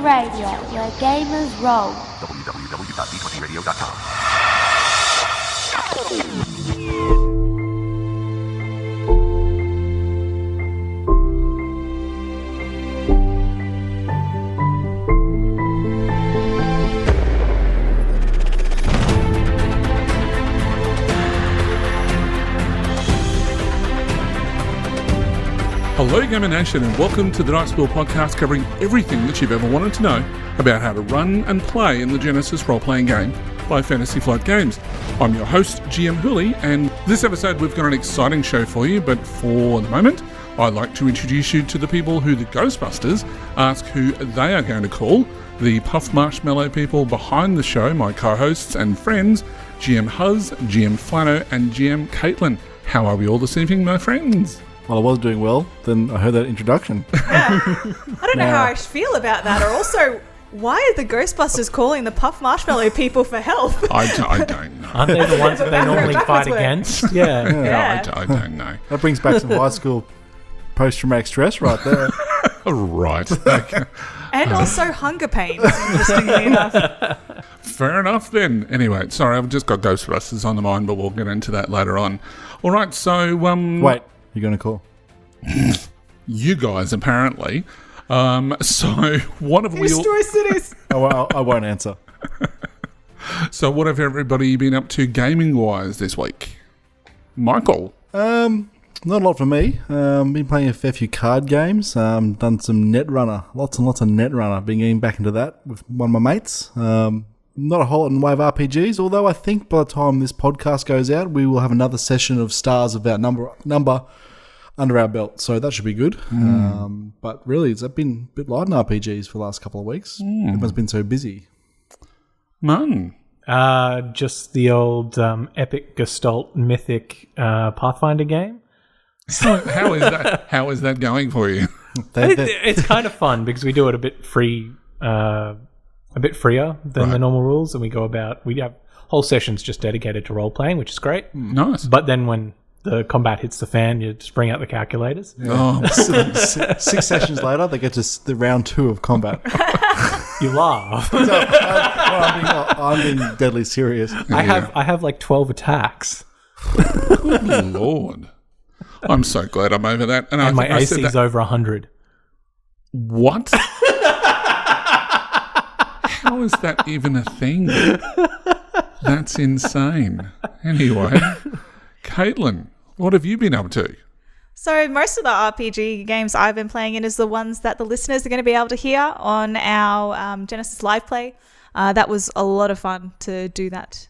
Radio, where gamers roll. www.d20radio.com. Hello Gamer Nation and welcome to the Dice Wheel podcast covering everything that you've ever wanted to know about how to run and play in the Genesis role-playing game by Fantasy Flight Games. I'm your host, GM Hooley, and this episode we've got an exciting show for you, but for the moment I'd like to introduce you to the people who the Ghostbusters ask who they are going to call, the Puff Marshmallow people behind the show, my co-hosts and friends, GM Huz, GM Flano and GM Caitlin. How are we all this evening, my friends? Well, I was doing well, then I heard that introduction. I don't know how I feel about that. Or also, why are the Ghostbusters calling the Puff Marshmallow people for help? I don't know. Aren't they the ones that they normally fight against? Yeah. No, I don't know. That brings back some high school post-traumatic stress right there. Right. Okay. And also hunger pains, interestingly enough. Fair enough then. Anyway, sorry, I've just got Ghostbusters on the mind, but we'll get into that later on. All right, so... Wait, you're going to call? You guys, apparently. So what have we all... Destroy cities! I won't answer. So what have everybody been up to gaming-wise this week? Michael? Not a lot for me. Been playing a fair few card games. Done some Netrunner. Lots and lots of Netrunner. Been getting back into that with one of my mates. Not a whole lot in the way of RPGs, although I think by the time this podcast goes out, we will have another session of Stars of our number under our belt, so that should be good. But really, it's been a bit light in RPGs for the last couple of weeks. Everyone's been so busy. Man. Just the old epic Gestalt mythic Pathfinder game. So how is that going for you? It's kind of fun because we do it a bit freer than the normal rules, and we have whole sessions just dedicated to role playing, which is great. Nice. But then when the combat hits the fan, you just bring out the calculators. Oh. 6 sessions later, they get to the round 2 of combat. You laugh. I'm being deadly serious. I have like 12 attacks. Good Lord. I'm so glad I'm over that. And my AC is over 100. What? How is that even a thing? That's insane. Anyway, Caitlin, what have you been up to? So most of the RPG games I've been playing in is the ones that the listeners are going to be able to hear on our Genesis Live Play. That was a lot of fun to do that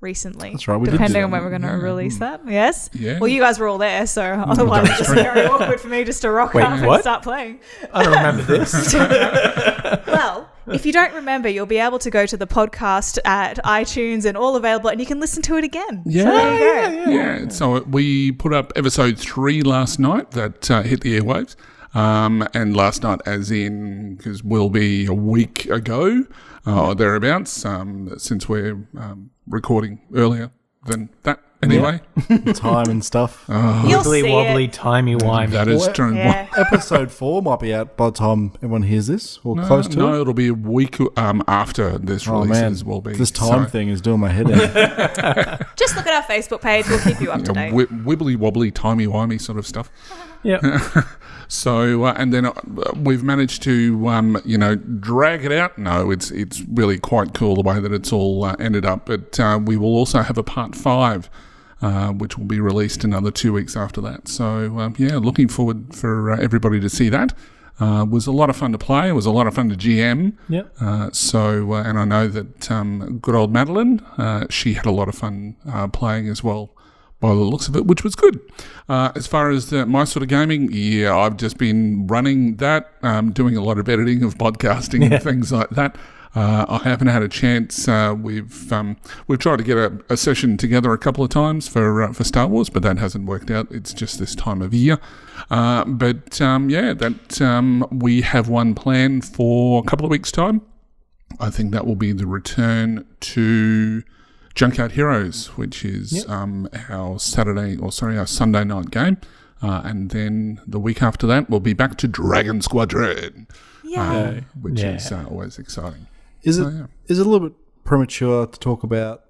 recently. That's right. Depending on when we're going to release that. Yes? Yeah. Well, you guys were all there, so otherwise it's just very awkward for me just to rock up and start playing. I don't remember this. Well, if you don't remember, you'll be able to go to the podcast at iTunes and all available, and you can listen to it again. Yeah, so there you go. Yeah. So we put up episode 3 last night that hit the airwaves. And last night, as in, because we'll be a week ago or thereabouts, since we're recording earlier than that. Anyway, time and stuff. You'll see Wobbly, it. timey-wimey. That is true. Yeah. Episode 4 might be out by the time everyone hears this, or close to No, it. it'll be a week after this releases. Will be this time thing is doing my head in. Just look at our Facebook page. We'll keep you up to date. Wibbly wobbly, timey wimey sort of stuff. Yeah. So and then we've managed to drag it out. No, it's really quite cool the way that it's all ended up. But we will also have a part 5. Which will be released another 2 weeks after that. So, looking forward for everybody to see that. It was a lot of fun to play. It was a lot of fun to GM. Yep. And I know that good old Madeline, she had a lot of fun playing as well by the looks of it, which was good. As far as my sort of gaming, I've just been running that, doing a lot of editing of podcasting and things like that. I haven't had a chance. We've tried to get a session together a couple of times for Star Wars, but that hasn't worked out. It's just this time of year. We have one planned for a couple of weeks' time. I think that will be the return to Junkyard Heroes, which is our Sunday night game. And then the week after that, we'll be back to Dragon Squadron, which is always exciting. Is it a little bit premature to talk about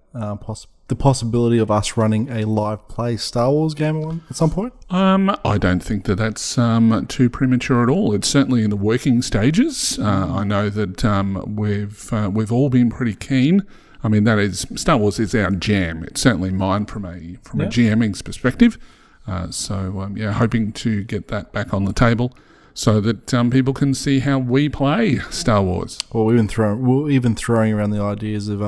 the possibility of us running a live play Star Wars game at some point? I don't think that's too premature at all. It's certainly in the working stages. I know that we've all been pretty keen. I mean, that is Star Wars is our jam. It's certainly mine from a GMing's perspective. Hoping to get that back on the table so that people can see how we play Star Wars. Well, we're even throwing around the ideas of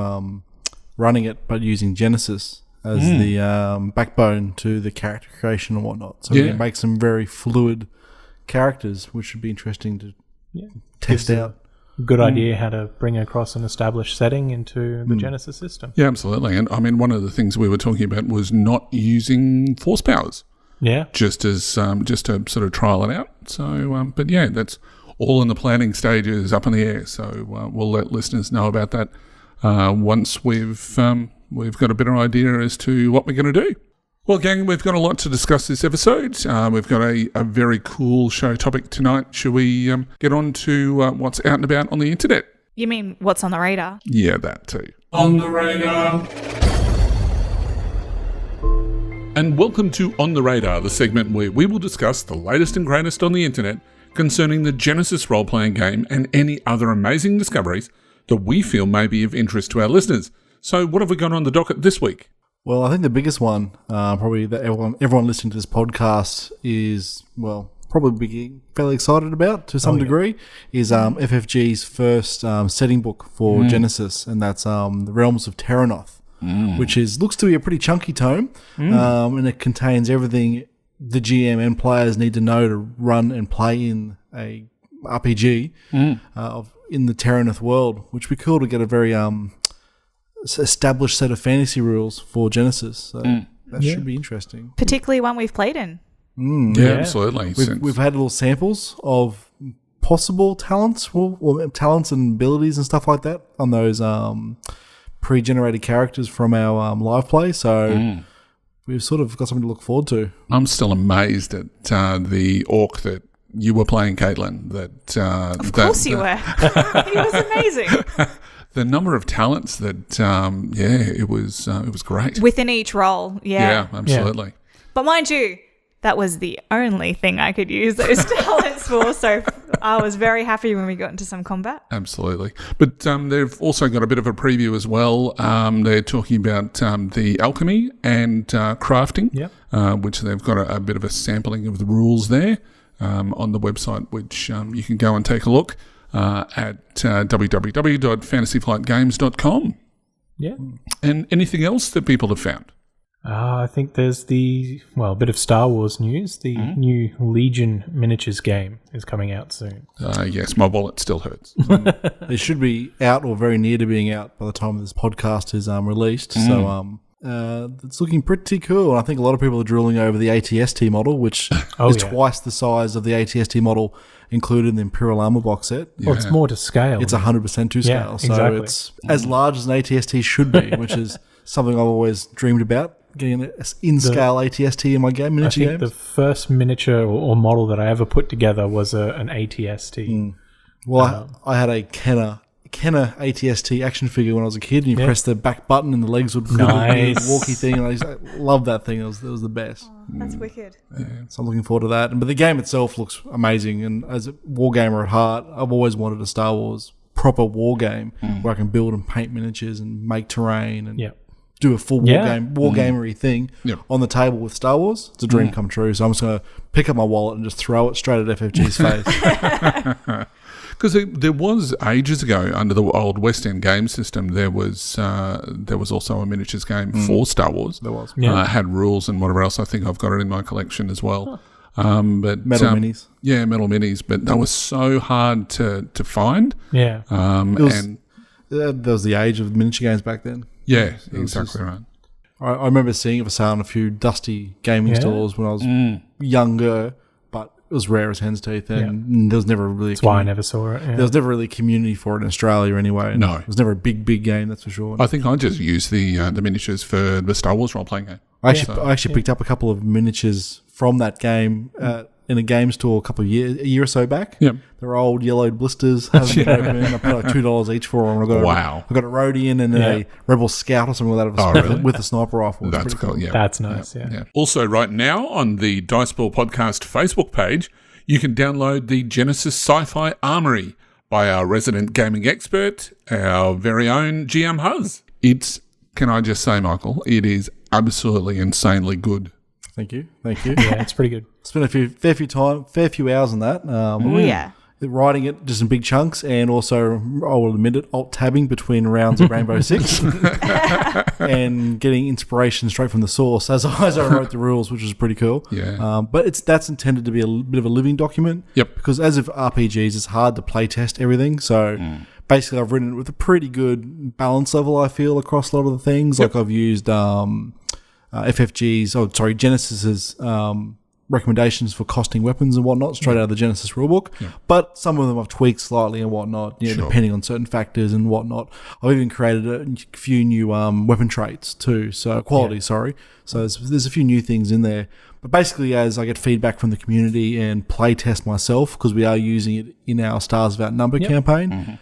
running it, but using Genesis as the backbone to the character creation and whatnot. So we can make some very fluid characters, which should be interesting to test out. Good idea how to bring across an established setting into the Genesis system. Yeah, absolutely. And I mean, one of the things we were talking about was not using force powers. Yeah. Just to sort of trial it out. So, that's all in the planning stages, up in the air. So we'll let listeners know about that once we've got a better idea as to what we're going to do. Well, gang, we've got a lot to discuss this episode. We've got a very cool show topic tonight. Shall we get on to what's out and about on the internet? You mean what's on the radar? Yeah, that too. On the radar. And welcome to On the Radar, the segment where we will discuss the latest and greatest on the internet concerning the Genesis role-playing game and any other amazing discoveries that we feel may be of interest to our listeners. So what have we got on the docket this week? Well, I think the biggest one, probably that everyone listening to this podcast is, probably fairly excited about to some degree, is FFG's first setting book for Genesis, and that's The Realms of Terranoth, which looks to be a pretty chunky tome, and it contains everything the GM and players need to know to run and play in a RPG in the Terranoth world, which would be cool to get a very established set of fantasy rules for Genesis. So that should be interesting. Particularly one we've played in. Absolutely. We've had little samples of possible talents, talents and abilities and stuff like that on those pre-generated characters from our live play. So we've sort of got something to look forward to. I'm still amazed at the orc that you were playing, Caitlin. Of course you were. He was amazing. The number of talents that, it was great. Within each role, Yeah, absolutely. But mind you, that was the only thing I could use those talents for, so I was very happy when we got into some combat. Absolutely. But they've also got a bit of a preview as well. They're talking about the alchemy and crafting, which they've got a bit of a sampling of the rules there on the website, which you can go and take a look. At www.fantasyflightgames.com. Yeah. And anything else that people have found? I think there's a bit of Star Wars news. The new Legion miniatures game is coming out soon. Yes, my wallet still hurts. It should be out or very near to being out by the time this podcast is released. So it's looking pretty cool. And I think a lot of people are drooling over the ATST model, which is twice the size of the ATST model included in the Imperial Armor box set. Yeah. Well, it's more to scale. It's 100% to scale. So it's as large as an ATST should be, which is something I've always dreamed about, getting an in-scale ATST in my miniature games. The first miniature or model that I ever put together was an ATST. Well, I had a Kenner ATST action figure when I was a kid, and you press the back button and the legs would the walkie thing, and I loved that thing. It was the best. Oh, that's wicked. Yeah, so I'm looking forward to that. But the game itself looks amazing, and as a wargamer at heart, I've always wanted a Star Wars proper war game where I can build and paint miniatures and make terrain and do a full wargamery thing on the table with Star Wars. It's a dream come true. So I'm just going to pick up my wallet and just throw it straight at FFG's face. Because there was ages ago under the old West End game system, there was also a miniatures game for Star Wars. There was. Had rules and whatever else. I think I've got it in my collection as well. But metal minis. Yeah, metal minis. But they were so hard to find. Yeah. There was the age of miniature games back then. Yeah, exactly right. I remember seeing it for sale in a few dusty gaming stores when I was younger, but it was rare as hen's teeth, and there was never really. That's why I never saw it. Yeah. There was never really a community for it in Australia anyway. No, it was never a big game, that's for sure. I think I just used the miniatures for the Star Wars role playing game. I actually picked up a couple of miniatures from that game in a game store a year or so back. Yep. They're old yellowed blisters. Haven't been opened. I paid like $2 each for them. Wow. I got a Rhodian and a Rebel Scout or something like that really? with a sniper rifle. That's cool. Yeah. That's nice, yeah. Also, right now on the Diceball Podcast Facebook page, you can download the Genesis Sci-Fi Armory by our resident gaming expert, our very own GM Huz. Can I just say, Michael, it is absolutely insanely good. Thank you. Yeah, it's pretty good. Spent a fair few hours on that. Writing it just in big chunks, and also, I will admit it, alt-tabbing between rounds of Rainbow Six, and getting inspiration straight from the source as I wrote the rules, which was pretty cool. Yeah. But that's intended to be a bit of a living document. Yep. Because as of RPGs, it's hard to play test everything. So basically, I've written it with a pretty good balance level, I feel, across a lot of the things. Yep. Like I've used Genesis's recommendations for costing weapons and whatnot straight out of the Genesis rulebook. Yeah. But some of them I've tweaked slightly and whatnot, depending on certain factors and whatnot. I've even created a few new weapon traits too, so quality, sorry. So there's a few new things in there. But basically, as I get feedback from the community and play test myself, because we are using it in our Stars of Outnumber campaign,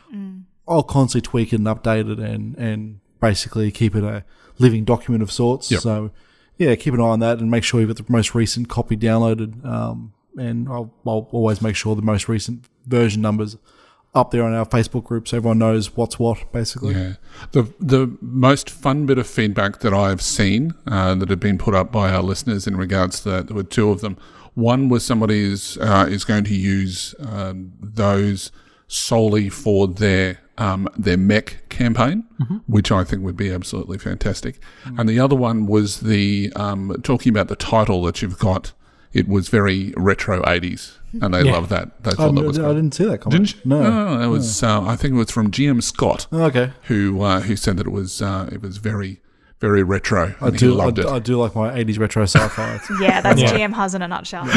I'll constantly tweak it and update it and basically keep it a living document of sorts. Yep. So, keep an eye on that and make sure you've got the most recent copy downloaded. And I'll always make sure the most recent version numbers up there on our Facebook group so everyone knows what's what, basically. Yeah. The most fun bit of feedback that I've seen that had been put up by our listeners in regards to that, there were two of them. One was somebody is going to use those solely for their mech campaign, which I think would be absolutely fantastic. And the other one was the talking about the title that you've got. It was very retro 80s, and they love that. They thought that was cool. I didn't see that comment. Didn't you? No, it was. I think it was from GM Scott. Oh, okay. Who said that it was very, very retro. And he loved it. I do like my 80s retro sci-fi. Yeah, that's GM Huz in a nutshell.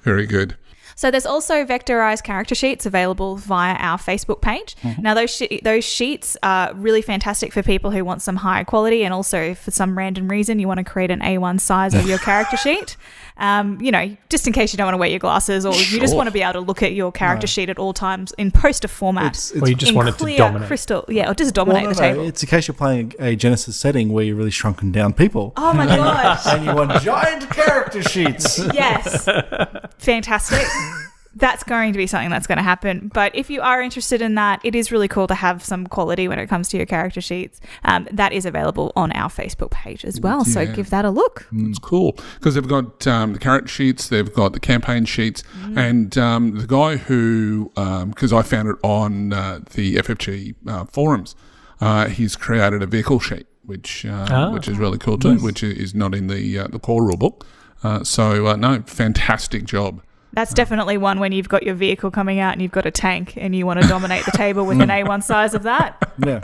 Very good. So there's also vectorized character sheets available via our Facebook page. Now, those sheets are really fantastic for people who want some higher quality, and also for some random reason you want to create an A1 size of your character sheet. Just in case you don't want to wear your glasses, or you just want to be able to look at your character sheet at all times in poster format. Or you just want it to dominate. Crystal, or just dominate the table. It's in case you're playing a Genesis setting where you're really shrunken down people. Oh my gosh. And you want giant character sheets. Yes. Fantastic. That's going to be something that's going to happen. But if you are interested in that, it is really cool to have some quality when it comes to your character sheets. That is available on our Facebook page as well. So give that a look. It's cool because they've got the character sheets, they've got the campaign sheets, and the guy who, because I found it on the FFG forums, he's created a vehicle sheet, which is really cool too, which is not in the core rulebook. Fantastic job. That's definitely one when you've got your vehicle coming out and you've got a tank and you want to dominate the table with an A1 size of that. Yeah.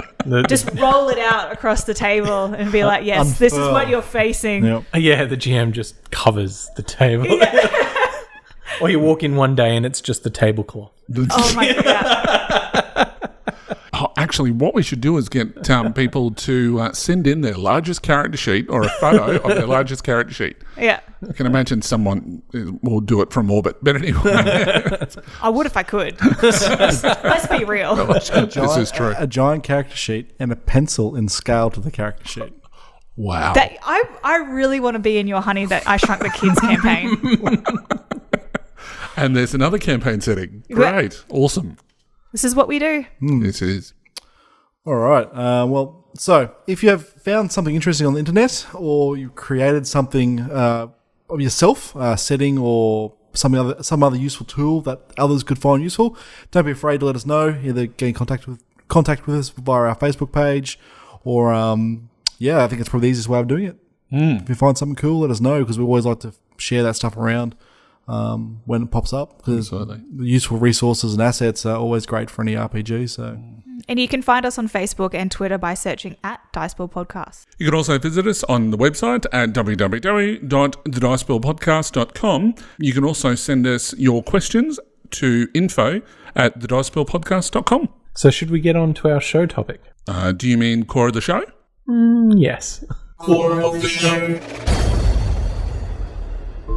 Just roll it out across the table and be like, yes, this is what you're facing. Yep. Yeah, the GM just covers the table. Yeah. Or you walk in one day and it's just the tablecloth. Oh my God. Actually, what we should do is get people to send in their largest character sheet or a photo of their largest character sheet. Yeah. I can imagine someone will do it from orbit. But anyway. I would if I could. Let's be real. This is true. A giant character sheet and a pencil in scale to the character sheet. Wow. I really want to be in your Honey That I Shrunk the Kids campaign. And there's another campaign setting. Great. Awesome. This is what we do. This is. All right. So if you have found something interesting on the internet, or you created something of yourself, setting or some other useful tool that others could find useful, don't be afraid to let us know. Either get in contact with us via our Facebook page, or I think it's probably the easiest way of doing it. If you find something cool, let us know, because we always like to share that stuff around when it pops up, because the useful resources and assets are always great for any RPG. So. And you can find us on Facebook and Twitter by searching @Diceball Podcast. You can also visit us on the website at www.thediceballpodcast.com. You can also send us your questions to info@thediceballpodcast.com. So should we get on to our show topic? Do you mean Core of the Show? Yes. Core of the Show.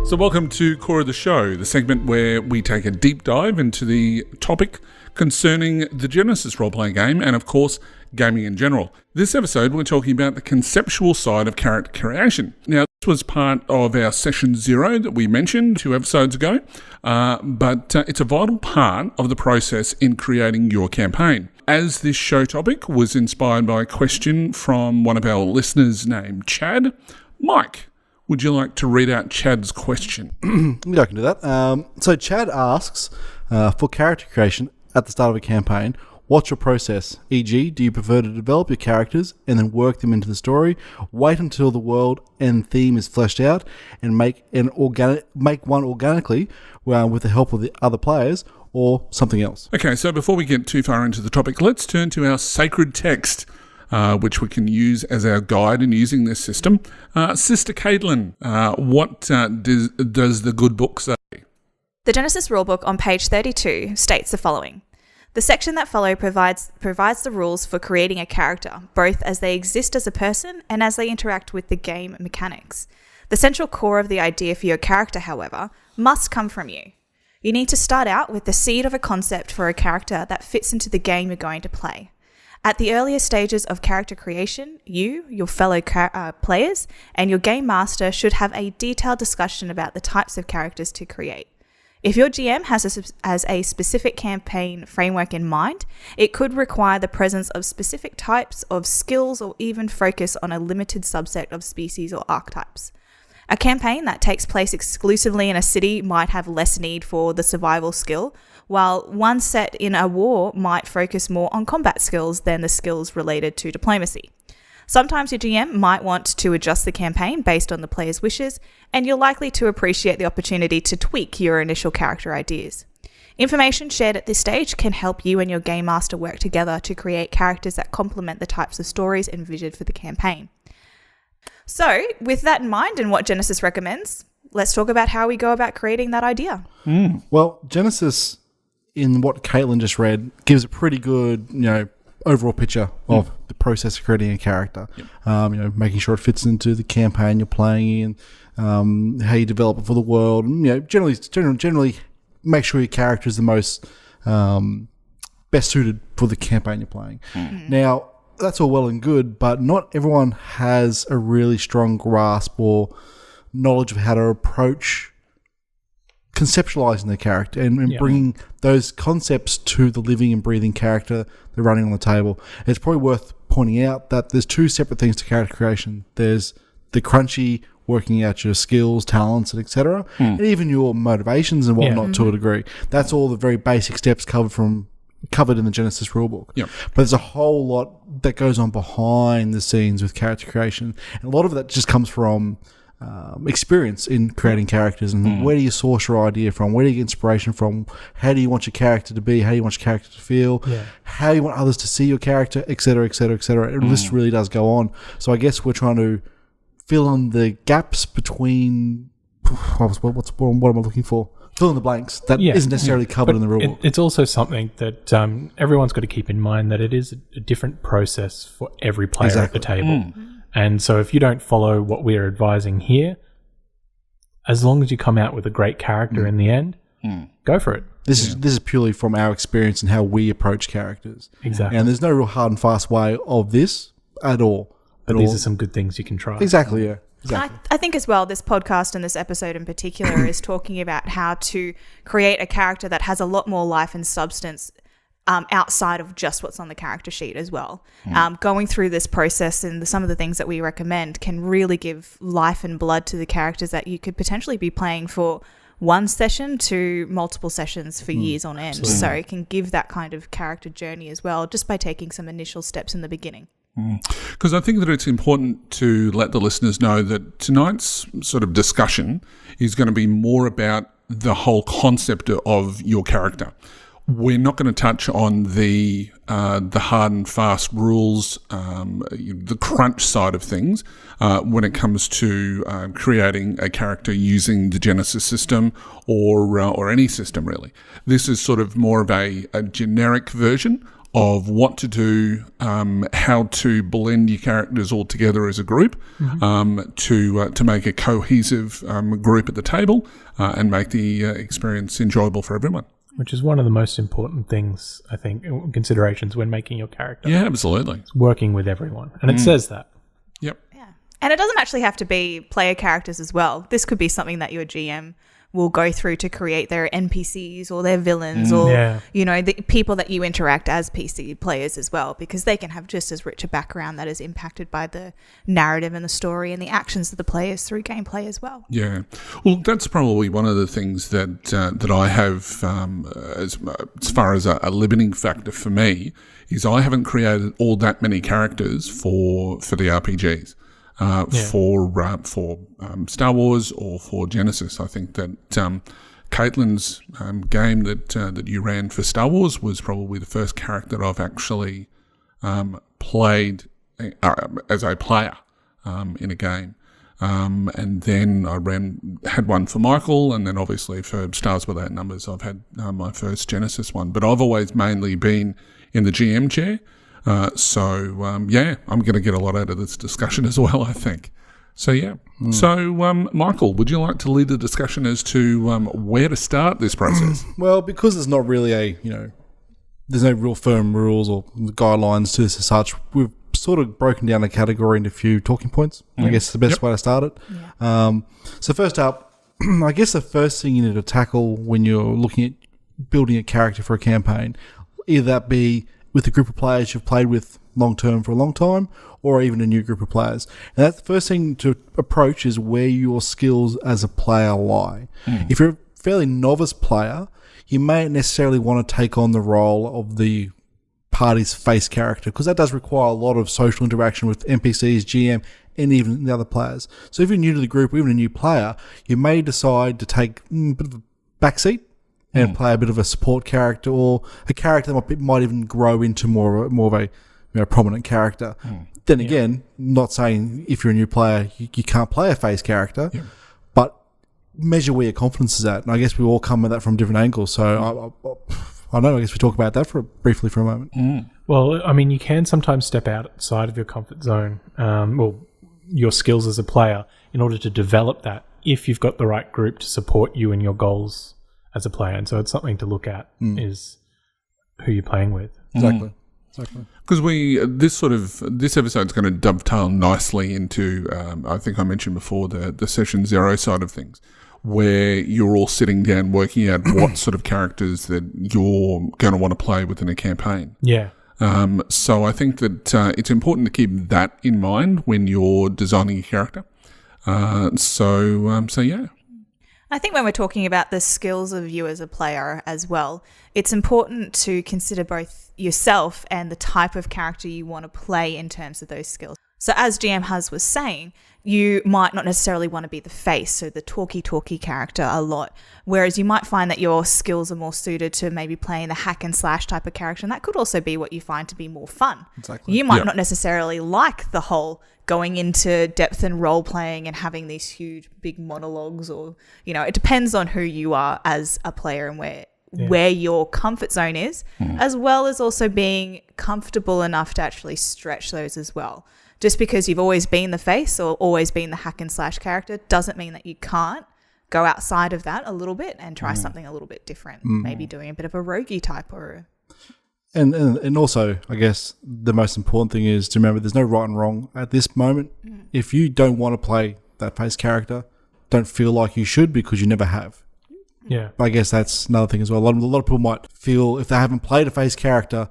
So welcome to Korah the Show, the segment where we take a deep dive into the topic concerning the Genesis role-playing game and, of course, gaming in general. This episode, we're talking about the conceptual side of character creation. Now, this was part of our Session 0 that we mentioned 2 episodes ago, but it's a vital part of the process in creating your campaign. As this show topic was inspired by a question from one of our listeners named Chad, Mike, would you like to read out Chad's question? Yeah, I can do that. So Chad asks, for character creation at the start of a campaign, what's your process? E.g., do you prefer to develop your characters and then work them into the story, wait until the world and theme is fleshed out, and make one organically with the help of the other players, or something else? Okay, so before we get too far into the topic, let's turn to our sacred text, which we can use as our guide in using this system. Sister Caitlin, what does the good book say? The Genesis Rulebook on page 32 states the following. The section that follows provides the rules for creating a character, both as they exist as a person and as they interact with the game mechanics. The central core of the idea for your character, however, must come from you. You need to start out with the seed of a concept for a character that fits into the game you're going to play. At the earlier stages of character creation, you, your fellow players, and your game master should have a detailed discussion about the types of characters to create. If your GM has a specific campaign framework in mind, it could require the presence of specific types of skills or even focus on a limited subset of species or archetypes. A campaign that takes place exclusively in a city might have less need for the survival skill, while one set in a war might focus more on combat skills than the skills related to diplomacy. Sometimes your GM might want to adjust the campaign based on the player's wishes, and you're likely to appreciate the opportunity to tweak your initial character ideas. Information shared at this stage can help you and your game master work together to create characters that complement the types of stories envisioned for the campaign. So, with that in mind and what Genesis recommends, let's talk about how we go about creating that idea. Well, Genesis, in what Caitlin just read, gives a pretty good, overall picture of the process of creating a character. Yep. Making sure it fits into the campaign you're playing in, how you develop it for the world, and generally make sure your character is the most best suited for the campaign you're playing. Now, that's all well and good, but not everyone has a really strong grasp or knowledge of how to approach conceptualizing their character and bringing those concepts to the living and breathing character they're running on the table. It's probably worth pointing out that there's 2 separate things to character creation. There's the crunchy, working out your skills, talents, and etc., and even your motivations and whatnot to a degree. That's all the very basic steps covered in the Genesis rulebook. Yep. But there's a whole lot that goes on behind the scenes with character creation, and a lot of that just comes from experience in creating characters, and where do you source your idea from? Where do you get inspiration from? How do you want your character to be? How do you want your character to feel? How do you want others to see your character, etc., etc., etc. And this really does go on. So I guess we're trying to fill in the gaps between what am I looking for? Fill in the blanks that isn't necessarily covered in the rule. It's also something that everyone's got to keep in mind, that it is a different process for every player at the table. And so if you don't follow what we're advising here, as long as you come out with a great character in the end, go for it. This is purely from our experience and how we approach characters. Exactly. And there's no real hard and fast way of this at all. But these are some good things you can try. Exactly, yeah. Exactly. I think as well, this podcast and this episode in particular is talking about how to create a character that has a lot more life and substance outside of just what's on the character sheet as well. Going through this process and some of the things that we recommend can really give life and blood to the characters that you could potentially be playing for one session to multiple sessions for years on end. Absolutely. So it can give that kind of character journey as well, just by taking some initial steps in the beginning. Because I think that it's important to let the listeners know that tonight's sort of discussion is going to be more about the whole concept of your character. We're not going to touch on the hard and fast rules, the crunch side of things when it comes to creating a character using the Genesis system or any system really. This is sort of more of a generic version of what to do, how to blend your characters all together as a group, to make a cohesive group at the table and make the experience enjoyable for everyone. Which is one of the most important things, I think, considerations when making your character. Yeah, absolutely. It's working with everyone. And it says that. Yep. Yeah. And it doesn't actually have to be player characters as well. This could be something that your GM will go through to create their NPCs or their villains or, you know, the people that you interact as PC players as well, because they can have just as rich a background that is impacted by the narrative and the story and the actions of the players through gameplay as well. Yeah. Well, that's probably one of the things that that I have as far as a limiting factor for me is I haven't created all that many characters for the RPGs. For Star Wars or for Genesis. I think that Caitlin's game that you ran for Star Wars was probably the first character I've actually played as a player in a game. And then I had one for Michael, and then obviously for Stars Without Numbers, I've had my first Genesis one. But I've always mainly been in the GM chair. So I'm going to get a lot out of this discussion as well, I think. So, yeah. So, Michael, would you like to lead the discussion as to where to start this process? Well, because there's not really there's no real firm rules or guidelines to this as such, we've sort of broken down the category into a few talking points. I guess the best way to start it. Yeah. So first up, I guess the first thing you need to tackle when you're looking at building a character for a campaign, either that be with a group of players you've played with long-term for a long time, or even a new group of players. And that's the first thing to approach is where your skills as a player lie. If you're a fairly novice player, you may not necessarily want to take on the role of the party's face character, because that does require a lot of social interaction with NPCs, GM, and even the other players. So if you're new to the group, or even a new player, you may decide to take a bit of a backseat and play a bit of a support character, or a character that might even grow into more of a prominent character. Then again, not saying if you're a new player you can't play a face character, but measure where your confidence is at. And I guess we all come at that from different angles. So I know. I guess we talk about that briefly for a moment. Well, I mean, you can sometimes step outside of your comfort zone, your skills as a player, in order to develop that. If you've got the right group to support you in your goals as a player, and so it's something to look at is who you're playing with. Exactly. Because this episode's going to dovetail nicely into I think I mentioned before the session 0 side of things, where you're all sitting down working out what sort of characters that you're going to want to play within a campaign. Yeah. So I think that it's important to keep that in mind when you're designing a character. So yeah. I think when we're talking about the skills of you as a player as well, it's important to consider both yourself and the type of character you want to play in terms of those skills. So as GM Huz was saying, you might not necessarily want to be the face, so the talky character a lot, whereas you might find that your skills are more suited to maybe playing the hack and slash type of character, and that could also be what you find to be more fun. Exactly. You might not necessarily like the whole going into depth and role playing and having these huge big monologues, or it depends on who you are as a player and where your comfort zone is, as well as also being comfortable enough to actually stretch those as well. Just because you've always been the face or always been the hack and slash character doesn't mean that you can't go outside of that a little bit and try something a little bit different. Maybe doing a bit of a roguey type or And also, I guess the most important thing is to remember there's no right and wrong at this moment. If you don't want to play that face character, don't feel like you should because you never have. Yeah. But I guess that's another thing as well. A lot of people might feel if they haven't played a face character,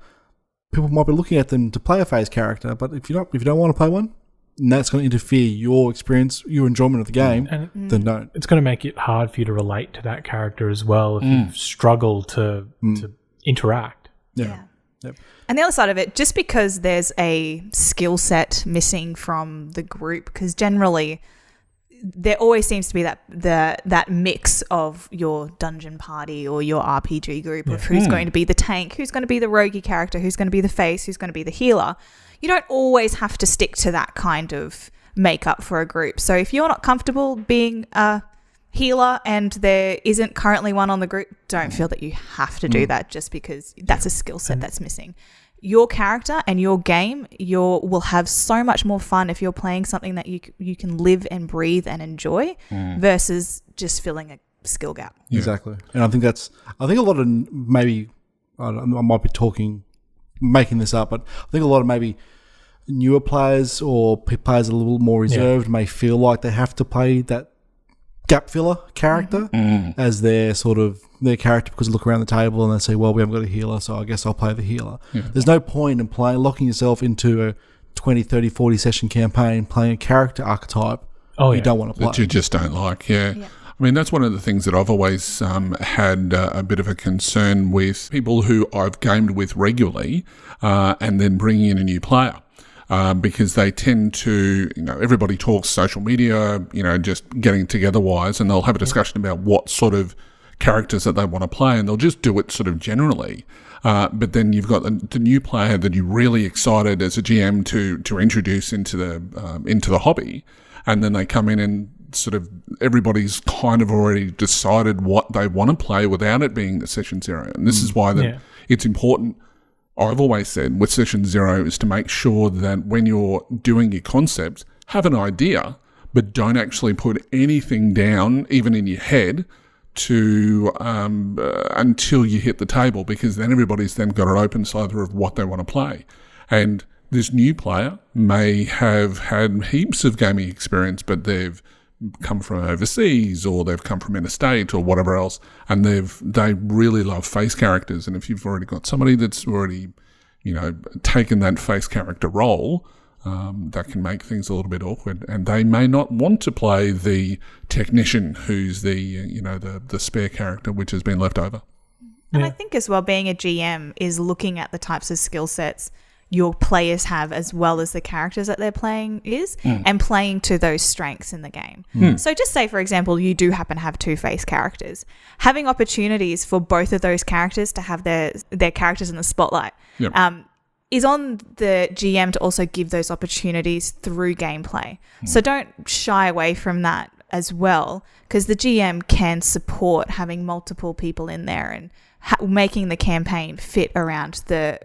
people might be looking at them to play a face character. But if you don't want to play one, and that's going to interfere your experience, your enjoyment of the game, then don't. It's going to make it hard for you to relate to that character as well if you struggle to interact. Yeah. Yep. And the other side of it, just because there's a skill set missing from the group, because generally there always seems to be that mix of your dungeon party or your RPG group of who's going to be the tank, who's going to be the roguey character, who's going to be the face, who's going to be the healer. You don't always have to stick to that kind of makeup for a group. So if you're not comfortable being a healer and there isn't currently one on the group, don't feel that you have to do that just because that's a skill set that's missing. your character and your game, will have so much more fun if you're playing something that you can live and breathe and enjoy versus just filling a skill gap. Yeah. Exactly. And I think a lot of maybe, I might be making this up, but I think a lot of maybe newer players or players a little more reserved may feel like they have to play that gap filler character as their character because they look around the table and they say, well, we haven't got a healer, so I guess I'll play the healer. Yeah. There's no point in locking yourself into a 20, 30, 40 session campaign playing a character archetype you don't want to play. That you just don't like, yeah. I mean, that's one of the things that I've always had a bit of a concern with people who I've gamed with regularly and then bringing in a new player. Because they tend to, everybody talks social media, just getting together wise, and they'll have a discussion about what sort of characters that they want to play, and they'll just do it sort of generally. But then you've got the new player that you're really excited as a GM to introduce into the hobby, and then they come in and sort of everybody's kind of already decided what they want to play without it being the session zero. And this is why it's important. I've always said with session zero is to make sure that when you're doing your concepts, have an idea, but don't actually put anything down, even in your head, until you hit the table, because then everybody's then got an open slider of what they want to play. And this new player may have had heaps of gaming experience, but they've come from overseas or they've come from interstate or whatever else, and they really love face characters. And if you've already got somebody that's already, taken that face character role, that can make things a little bit awkward. And they may not want to play the technician who's the spare character which has been left over. And I think as well, being a GM is looking at the types of skill sets your players have as well as the characters that they're playing and playing to those strengths in the game. So just say, for example, you do happen to have two face characters. Having opportunities for both of those characters to have their characters in the spotlight is on the GM to also give those opportunities through gameplay. So don't shy away from that as well, because the GM can support having multiple people in there and making the campaign fit around the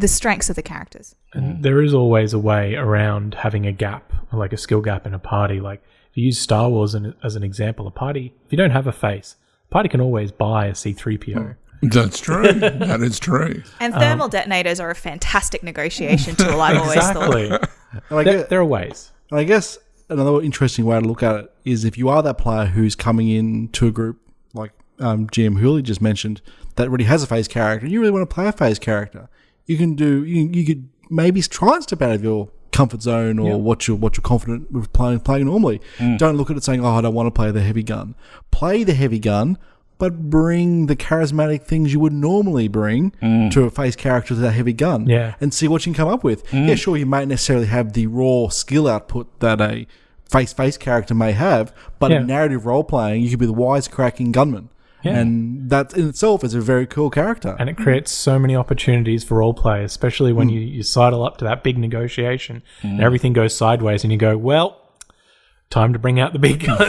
strengths of the characters. And there is always a way around having a gap, like a skill gap in a party. Like if you use Star Wars as an example, if you don't have a face, a party can always buy a C-3PO. That's true. That is true. And thermal detonators are a fantastic negotiation tool, I've always thought. There are ways. And I guess another interesting way to look at it is if you are that player who's coming in to a group like GM Hooley just mentioned that already has a phase character and you really want to play a phase character, you could maybe try and step out of your comfort zone or what you're confident with playing normally. Don't look at it saying, I don't want to play the heavy gun. Play the heavy gun, but bring the charismatic things you would normally bring to a face character to that heavy gun and see what you can come up with. Yeah, sure, you might necessarily have the raw skill output that a face character may have, but in narrative role-playing, you could be the wisecracking gunman. Yeah. And that in itself is a very cool character. And it creates so many opportunities for role play, especially when you sidle up to that big negotiation and everything goes sideways and you go, well, time to bring out the big gun.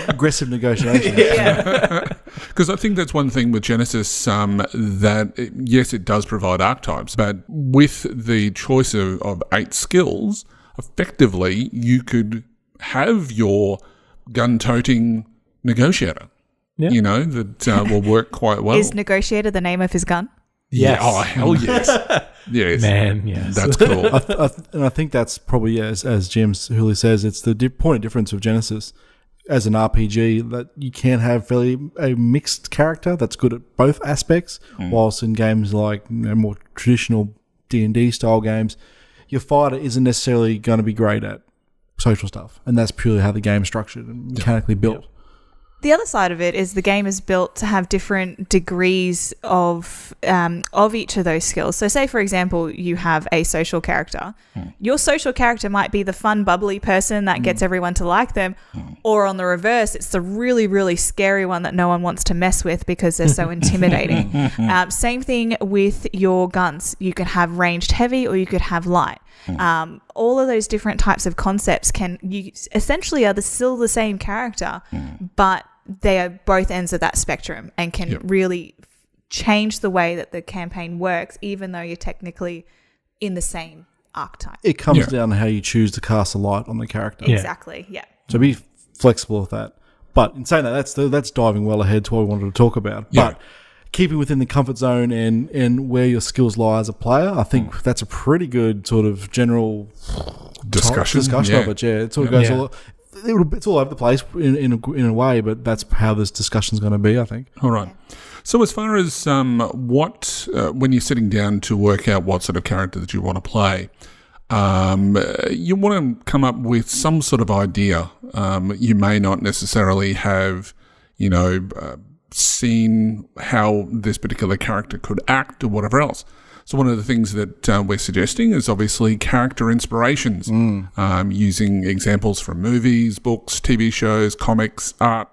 Aggressive negotiation. Because I think that's one thing with Genesis that, yes, it does provide archetypes, but with the choice of 8 skills, effectively you could have your gun-toting negotiator, that will work quite well. Is negotiator the name of his gun? Yes. Yeah. Oh, hell yes. Yes. Man, yes. That's cool. And I think that's probably, as James Hooley says, it's the point of difference of Genesis as an RPG that you can have a mixed character that's good at both aspects, whilst in games like more traditional D&D style games, your fighter isn't necessarily going to be great at social stuff, and that's purely how the game's structured and mechanically built. The other side of it is the game is built to have different degrees of each of those skills. So say, for example, you have a social character. Your social character might be the fun, bubbly person that gets everyone to like them, or on the reverse, it's the really, really scary one that no one wants to mess with because they're so intimidating. Same thing with your guns. You could have ranged heavy or you could have light. All of those different types of concepts essentially are still the same character, but they are both ends of that spectrum and can really change the way that the campaign works, even though you're technically in the same archetype. It comes down to how you choose to cast a light on the character. Exactly, yeah. So be flexible with that. But in saying that, that's diving well ahead to what we wanted to talk about. Yeah. But keeping within the comfort zone and where your skills lie as a player, I think that's a pretty good sort of general discussion of it. Yeah, it sort of goes all. It's all over the place in a way, but that's how this discussion's going to be, I think. All right. So as far as when you're sitting down to work out what sort of character that you want to play, you want to come up with some sort of idea. You may not necessarily have, seen how this particular character could act or whatever else. So one of the things that we're suggesting is obviously character inspirations, using examples from movies, books, TV shows, comics, art,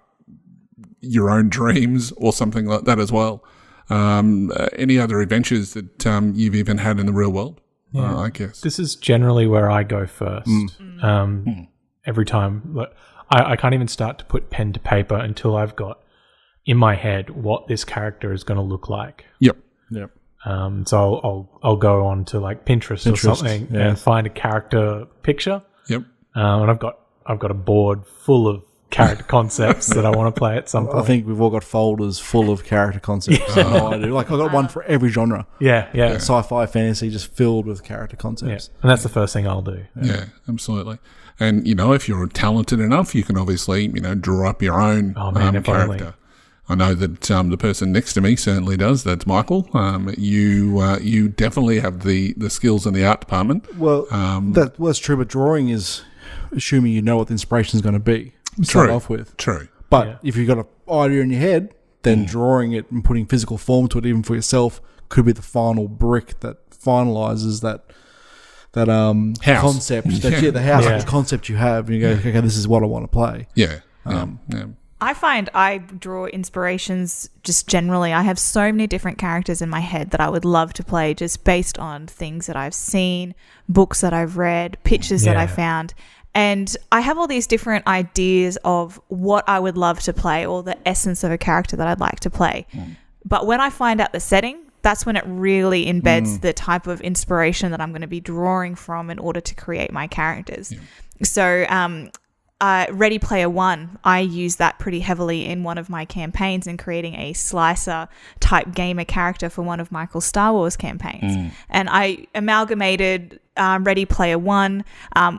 your own dreams, or something like that as well. Any other adventures that you've even had in the real world, I guess. This is generally where I go first. Every time. I can't even start to put pen to paper until I've got in my head what this character is going to look like. Yep. So I'll go on to like Pinterest or something and find a character picture. Yep. And I've got a board full of character concepts that I want to play at some point. I think we've all got folders full of character concepts. I do. Like I've got one for every genre. Yeah. Sci-fi, fantasy, just filled with character concepts. Yeah. And that's the first thing I'll do. Yeah, absolutely. And, if you're talented enough, you can obviously, draw up your own character. Only. I know that the person next to me certainly does. That's Michael. You definitely have the skills in the art department. Well, that's true, but drawing is assuming you know what the inspiration is going to be. Start off with. True. But if you've got an idea in your head, then drawing it and putting physical form to it, even for yourself, could be the final brick that finalizes that house concept. The house, the concept you have, and you go, okay, this is what I want to play. Yeah. I find I draw inspirations just generally. I have so many different characters in my head that I would love to play just based on things that I've seen, books that I've read, pictures that I found. And I have all these different ideas of what I would love to play or the essence of a character that I'd like to play. But when I find out the setting, that's when it really embeds the type of inspiration that I'm going to be drawing from in order to create my characters. So Ready Player One, I use that pretty heavily in one of my campaigns in creating a slicer type gamer character for one of Michael's Star Wars campaigns. And I amalgamated Ready Player One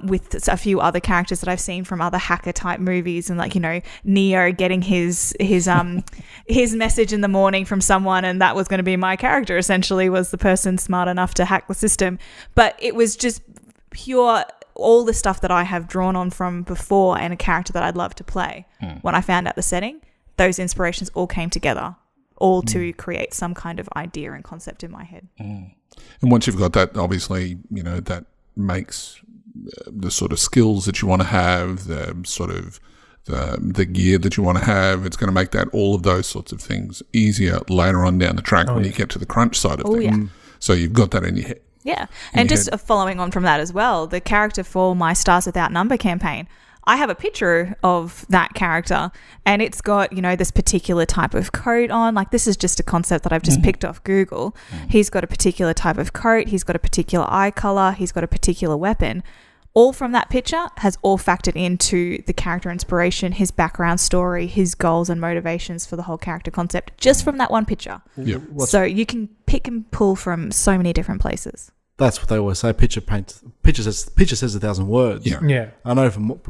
with a few other characters that I've seen from other hacker type movies, and Neo getting his message in the morning from someone, and that was going to be my character. Essentially, was the person smart enough to hack the system, but it was just pure. All the stuff that I have drawn on from before and a character that I'd love to play. When I found out the setting, those inspirations all came together, all to create some kind of idea and concept in my head. And once you've got that, obviously, that makes the sort of skills that you want to have, the sort of the gear that you want to have. It's going to make that all of those sorts of things easier later on down the track when you get to the crunch side of things. So you've got that in your head. Yeah, and just following on from that as well, the character for my Stars Without Number campaign, I have a picture of that character and it's got, this particular type of coat on. Like, this is just a concept that I've just picked off Google. He's got a particular type of coat. He's got a particular eye color. He's got a particular weapon. All from that picture has all factored into the character inspiration, his background story, his goals and motivations for the whole character concept, just from that one picture. So you can pick and pull from so many different places. That's what they always say. Picture says 1,000 words. Yeah. I know from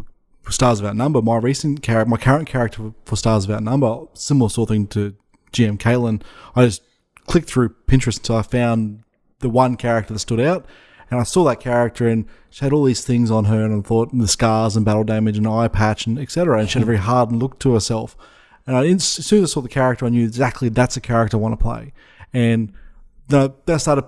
Stars Without Number, my current character for Stars Without Number, similar sort of thing to GM Caitlin. I just clicked through Pinterest until I found the one character that stood out. And I saw that character and she had all these things on her, and I thought the scars and battle damage and eye patch and etc. And she had a very hardened look to herself. And as soon as I saw the character, I knew exactly that's a character I want to play. And then I started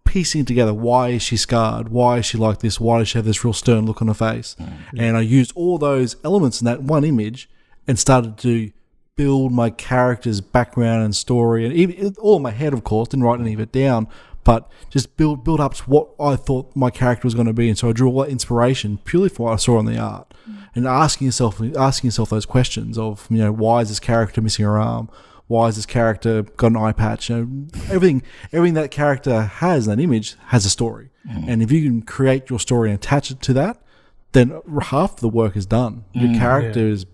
piecing together, why is she scarred? Why is she like this? Why does she have this real stern look on her face? And I used all those elements in that one image and started to build my character's background and story, and even all in my head, of course, didn't write any of it down, but just build up to what I thought my character was going to be. And so I drew all that inspiration purely from what I saw on the art, and asking yourself those questions of, why is this character missing her arm? why has this character got an eye patch? Everything that character has, that image, has a story. And if you can create your story and attach it to that, then half the work is done. Your character is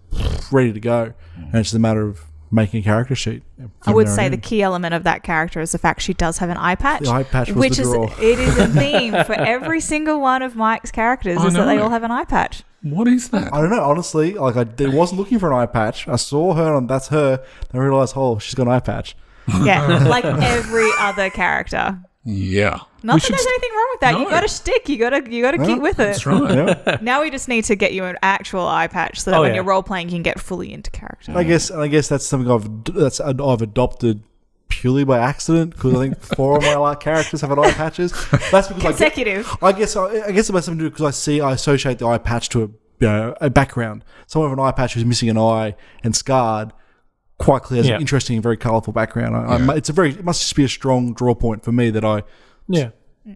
ready to go. And it's just a matter of making a character sheet. I would say the key element of that character is the fact she does have an eye patch. The eye patch was which the draw. It is a theme for every single one of Mike's characters, is that they all have an eye patch. What is that? I don't know, honestly. Like, I wasn't looking for an eye patch. I saw her, and that's her. Then I realised, she's got an eye patch. Yeah, like every other character. Yeah. Not that there's anything wrong with that. No. You got to stick. You got to keep with it. That's right. Yeah. Now we just need to get you an actual eye patch so that when you're role playing, you can get fully into character. I guess that's something I've adopted purely by accident, because I think 4 of my characters have an eye patches. That's because Consecutive. I guess it has something to do because I associate the eye patch to a background. Someone with an eye patch who's missing an eye and scarred quite clearly has an interesting and very colourful background. It must just be a strong draw point for me that I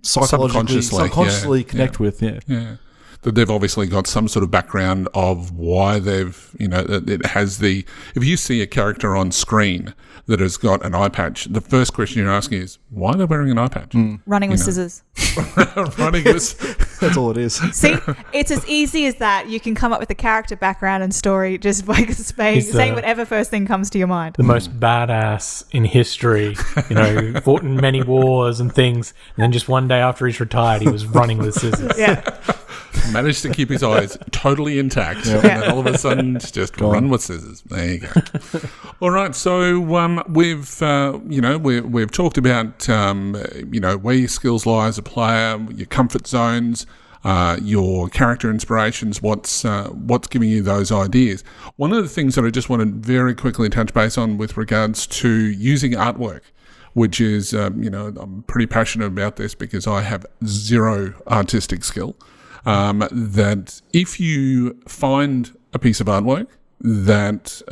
subconsciously connect with. Yeah. That they've obviously got some sort of background of why they've, it has if you see a character on screen that has got an eye patch, the first question you're asking is, why are they wearing an eye patch? Running with scissors. Running with... That's all it is. See, it's as easy as that. You can come up with a character background and story just by saying whatever first thing comes to your mind. The most badass in history, fought in many wars and things. And then just one day after he's retired, he was running with scissors. Yeah. Managed to keep his eyes totally intact, and then all of a sudden just run with scissors. There you go. All right, so we've talked about where your skills lie as a player, your comfort zones, your character inspirations, what's giving you those ideas. One of the things that I just want to very quickly touch base on with regards to using artwork, which is I'm pretty passionate about this because I have zero artistic skill. That if you find a piece of artwork that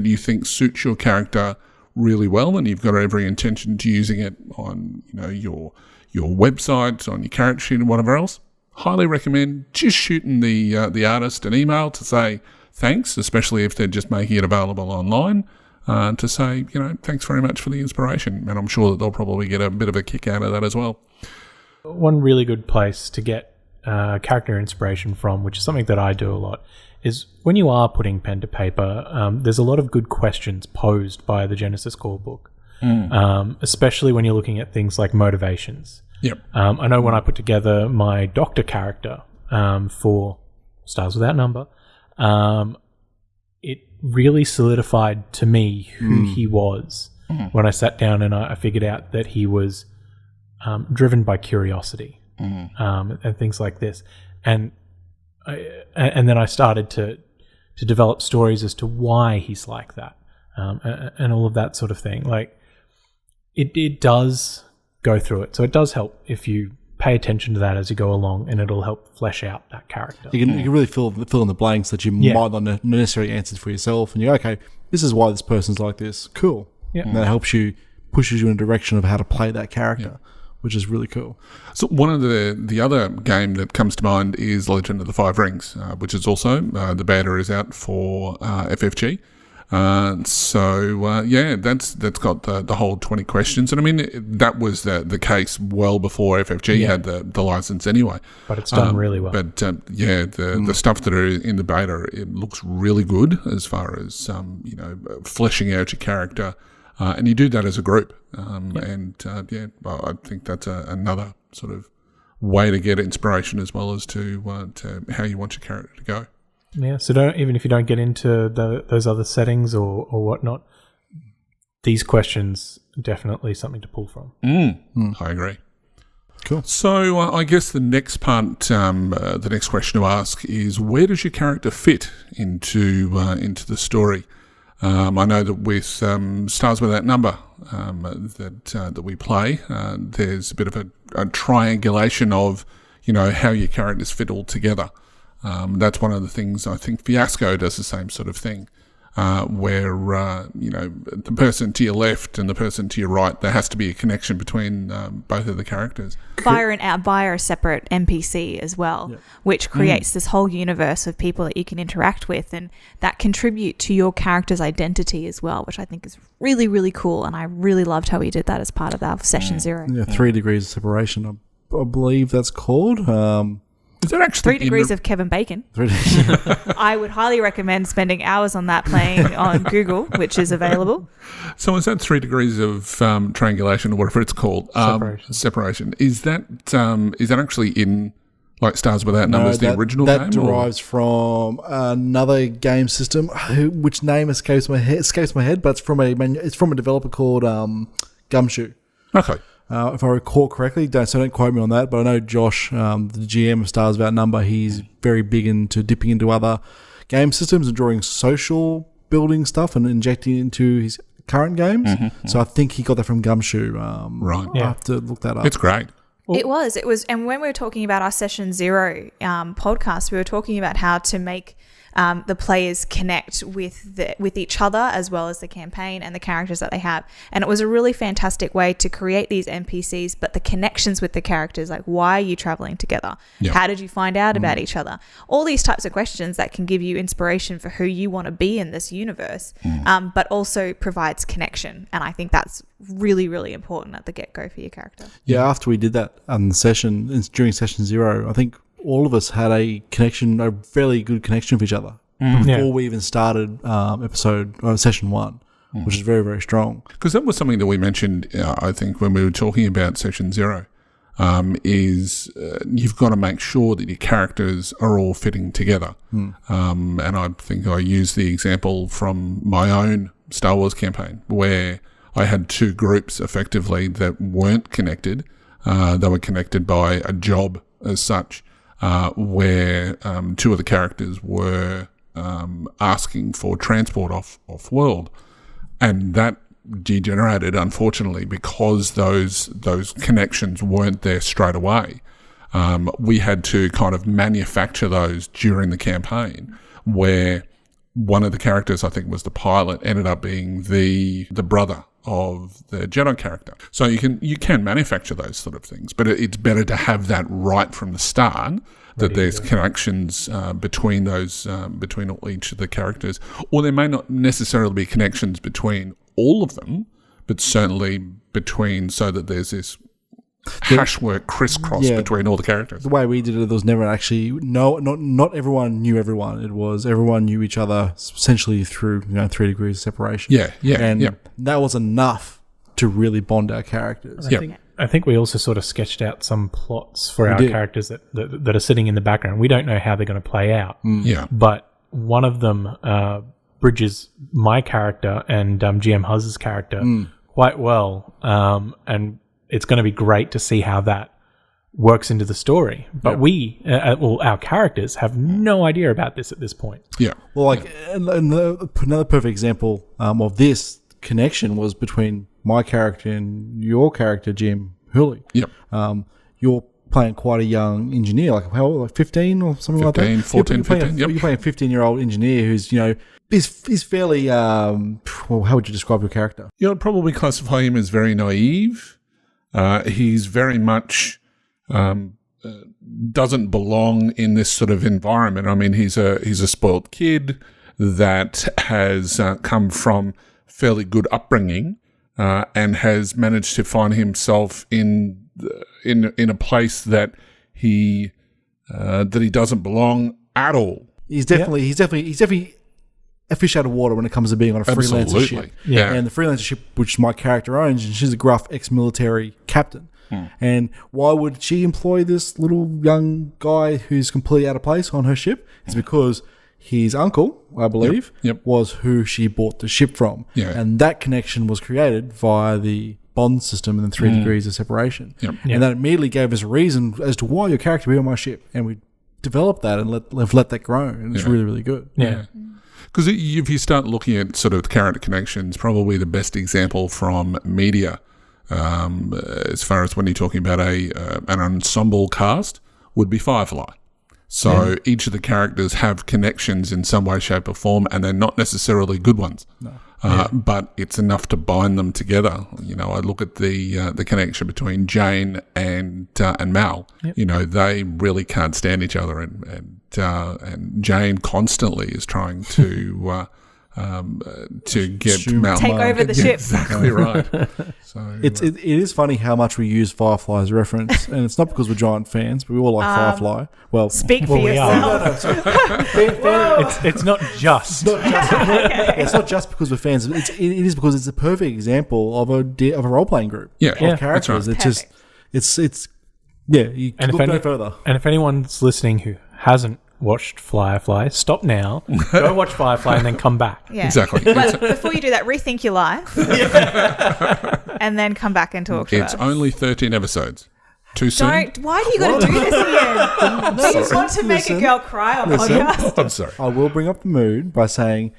you think suits your character really well, and you've got every intention to using it on your website, on your character sheet, and whatever else, highly recommend just shooting the artist an email to say thanks, especially if they're just making it available online. To say thanks very much for the inspiration, and I'm sure that they'll probably get a bit of a kick out of that as well. One really good place to get character inspiration from, which is something that I do a lot, is when you are putting pen to paper, there's a lot of good questions posed by the Genesis core book, especially when you're looking at things like motivations. Yep. I know when I put together my Doctor character for Stars Without Number, it really solidified to me who he was when I sat down and I figured out that he was driven by curiosity. And things like this, and then I started to develop stories as to why he's like that, and all of that sort of thing. Like it does go through it, so it does help if you pay attention to that as you go along, and it'll help flesh out that character. You can really fill in the blanks that you might not necessarily answer for yourself, and you go, okay, this is why this person's like this. Cool. Yeah, and that helps you, pushes you in a direction of how to play that character. Which is really cool. So one of the other game that comes to mind is Legend of the Five Rings, which is also, the beta is out for FFG. That's got the whole 20 questions. And I mean, that was the case well before FFG had the license anyway. But it's done really well. But the stuff that are in the beta, it looks really good as far as, fleshing out your character. And you do that as a group. I think that's another sort of way to get inspiration as well as to how you want your character to go. Yeah, so even if you don't get into those other settings or whatnot, these questions are definitely something to pull from. I agree. Cool. So I guess the next part, the next question to ask is, where does your character fit into the story? I know that with Stars Without Number that we play, there's a bit of a triangulation of, how your characters fit all together. That's one of the things I think Fiasco does the same sort of thing. where the person to your left and the person to your right, there has to be a connection between both of the characters. Via a separate NPC as well, which creates this whole universe of people that you can interact with and that contribute to your character's identity as well, which I think is really, really cool. And I really loved how he did that as part of that session 0. Yeah, 3 degrees of separation, I believe that's called. Is that actually 3 degrees of Kevin Bacon? 3 degrees. I would highly recommend spending hours on that playing on Google, which is available. So is that 3 degrees of triangulation or whatever it's called? Separation. Is that actually in like Stars Without Numbers, the original game? That derives from another game system, which name escapes my head, but it's from a developer called Gumshoe. Okay. If I recall correctly, don't quote me on that, but I know Josh, the GM of Stars Without Number, he's very big into dipping into other game systems and drawing social building stuff and injecting it into his current games. So I think he got that from Gumshoe. Right. I have to look that up. It's great. It was, and when we were talking about our Session 0 podcast, we were talking about how to make the players connect with each other as well as the campaign and the characters that they have. And it was a really fantastic way to create these NPCs, but the connections with the characters, like why are you traveling together? Yep. How did you find out about each other? All these types of questions that can give you inspiration for who you want to be in this universe, but also provides connection. And I think that's really, really important at the get-go for your character. Yeah, after we did that during Session 0, I think all of us had a fairly good connection with each other before we even started Session 1, which is very, very strong. Because that was something that we mentioned, I think, when we were talking about Session 0, is you've got to make sure that your characters are all fitting together. And I think I used the example from my own Star Wars campaign where I had 2 groups effectively that weren't connected. They were connected by a job as such. Where 2 of the characters were asking for transport off world, and that degenerated unfortunately because those connections weren't there straight away. We had to kind of manufacture those during the campaign, where one of the characters, I think was the pilot, ended up being the brother of the Jedi character. So you can manufacture those sort of things, but it's better to have that right from the start, that there's connections between those, between each of the characters. Or there may not necessarily be connections between all of them, but certainly between, so that there's this hashwork crisscross between all the characters. The way we did it, there was never actually not everyone knew everyone. It was everyone knew each other essentially through 3 degrees of separation. And that was enough to really bond our characters. I think we also sort of sketched out some plots for our characters that are sitting in the background. We don't know how they're going to play out. But one of them bridges my character and GM Huzz's character quite well, and it's going to be great to see how that works into the story. But our characters have no idea about this at this point. Yeah. Well, another perfect example of this connection was between my character and your character, Jim Hurley. Yep. You're playing quite a young engineer, like 15 or something like that? 14, 15, You're playing a 15-year-old engineer who's, is fairly, how would you describe your character? You would probably classify him as very naive. He's very much doesn't belong in this sort of environment. I mean, he's a spoiled kid that has come from fairly good upbringing and has managed to find himself in a place that he doesn't belong at all. He's definitely a fish out of water when it comes to being on a freelancer ship. Yeah. And the freelancer ship, which my character owns, and she's a gruff ex-military captain. And why would she employ this little young guy who's completely out of place on her ship? It's because his uncle, I believe, was who she bought the ship from. Yeah. And that connection was created via the bond system and the 3 degrees of separation. And that immediately gave us a reason as to why your character be on my ship. And we developed that and let that grow. And it's really, really good. Yeah. Because if you start looking at sort of character connections, probably the best example from media, as far as when you're talking about an ensemble cast, would be Firefly. So each of the characters have connections in some way, shape or form, and they're not necessarily good ones. No. But it's enough to bind them together. You know, I look at the connection between Jane and Mal. Yep. You know, they really can't stand each other, and Jane constantly is trying to get Mal take over the ship. Exactly right. So it is funny how much we use Firefly as a reference, and it's not because we're giant fans, but we all like Firefly. Well, speak for yourself. It's not just. It's not just because we're fans. It is because it's a perfect example of a role playing group. Of characters. That's right. It's you can look no further. And if anyone's listening who hasn't watched Firefly, stop now, go watch Firefly, and then come back. Yeah. Exactly. But before you do that, rethink your life, and then come back and talk to us. It's only 13 episodes. Too soon? Why do you got to do this again? Do you want to make a girl cry on the podcast? I'm sorry. I will bring up the mood by saying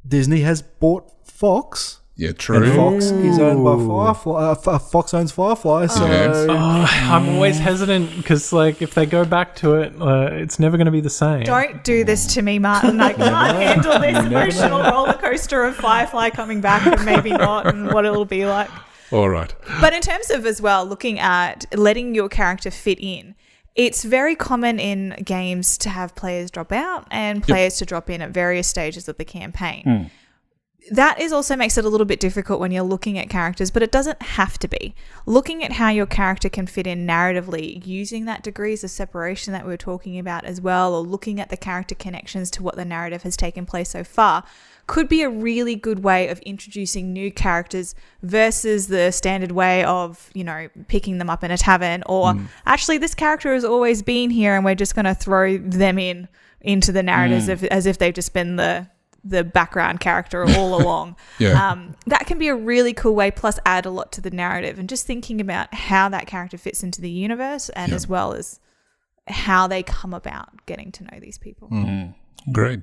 Disney has bought Fox. Yeah, true. And Fox is owned by Firefly. Fox owns Firefly, so... Yes. I'm always hesitant because, like, if they go back to it, it's never going to be the same. Don't do this to me, Martin. I can't handle this emotional roller coaster of Firefly coming back and maybe not, and what it'll be like. All right. But in terms of, as well, looking at letting your character fit in, it's very common in games to have players drop out and players to drop in at various stages of the campaign. That also makes it a little bit difficult when you're looking at characters, but it doesn't have to be. Looking at how your character can fit in narratively, using that degrees of separation that we were talking about as well, or looking at the character connections to what the narrative has taken place so far, could be a really good way of introducing new characters versus the standard way of, you know, picking them up in a tavern, or actually this character has always been here and we're just going to throw them into the narrative as if they've just been the background character all along. That can be a really cool way, plus add a lot to the narrative, and just thinking about how that character fits into the universe, and as well as how they come about getting to know these people. Great.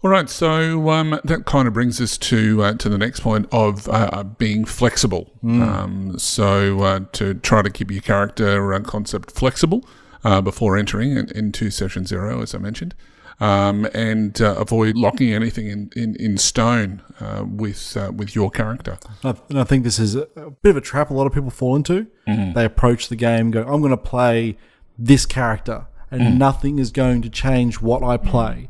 All right, so that kind of brings us to the next point of being flexible. So to try to keep your character concept flexible before entering into session 0, as I mentioned. And avoid locking anything in stone with your character. And I think this is a bit of a trap a lot of people fall into. They approach the game going, I'm going to play this character and nothing is going to change what I play.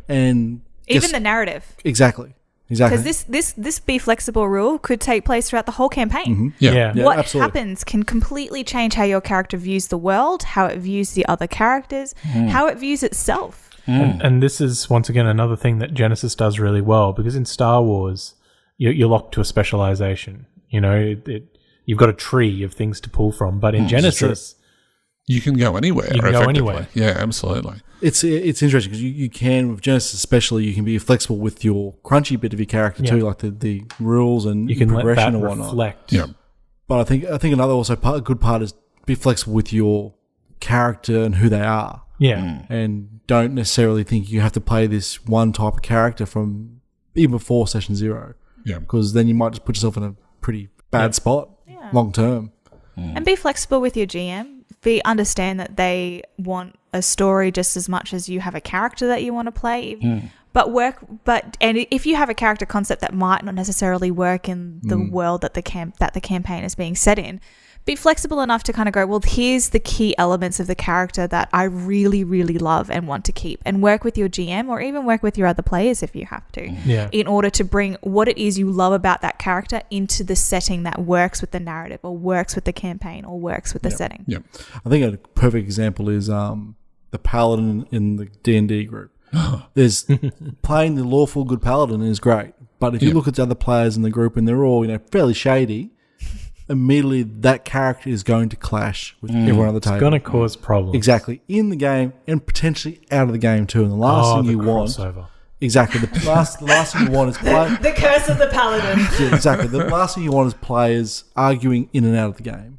And even the narrative. Exactly. Because this be flexible rule could take place throughout the whole campaign. What absolutely happens can completely change how your character views the world, how it views the other characters, how it views itself. And this is, once again, another thing that Genesis does really well, because in Star Wars, you're locked to a specialization. You know, you've got a tree of things to pull from. But in Genesis, you can go anywhere. You can go anywhere. Yeah, absolutely. It's interesting because you can, with Genesis especially, you can be flexible with your crunchy bit of your character too, like the rules and you can progression let that and whatnot. reflect. Yeah. But I think another a good part is be flexible with your character and who they are. And don't necessarily think you have to play this one type of character from even before session 0. Because then you might just put yourself in a pretty bad spot long term. And be flexible with your GM. Understand that they want a story just as much as you have a character that you want to play. And if you have a character concept that might not necessarily work in the world that the campaign is being set in, be flexible enough to kind of go, well, here's the key elements of the character that I really, really love and want to keep, and work with your GM or even work with your other players if you have to, in order to bring what it is you love about that character into the setting that works with the narrative or works with the campaign or works with the setting. I think a perfect example is the paladin in the D&D group. There's playing the lawful good paladin is great, but if you look at the other players in the group and they're all fairly shady, immediately that character is going to clash with everyone on the table. It's going to cause problems. Exactly. In the game and potentially out of the game too. And the last thing you want... Exactly. The last thing you want is play... The curse of the paladin. Exactly. The last thing you want is players arguing in and out of the game.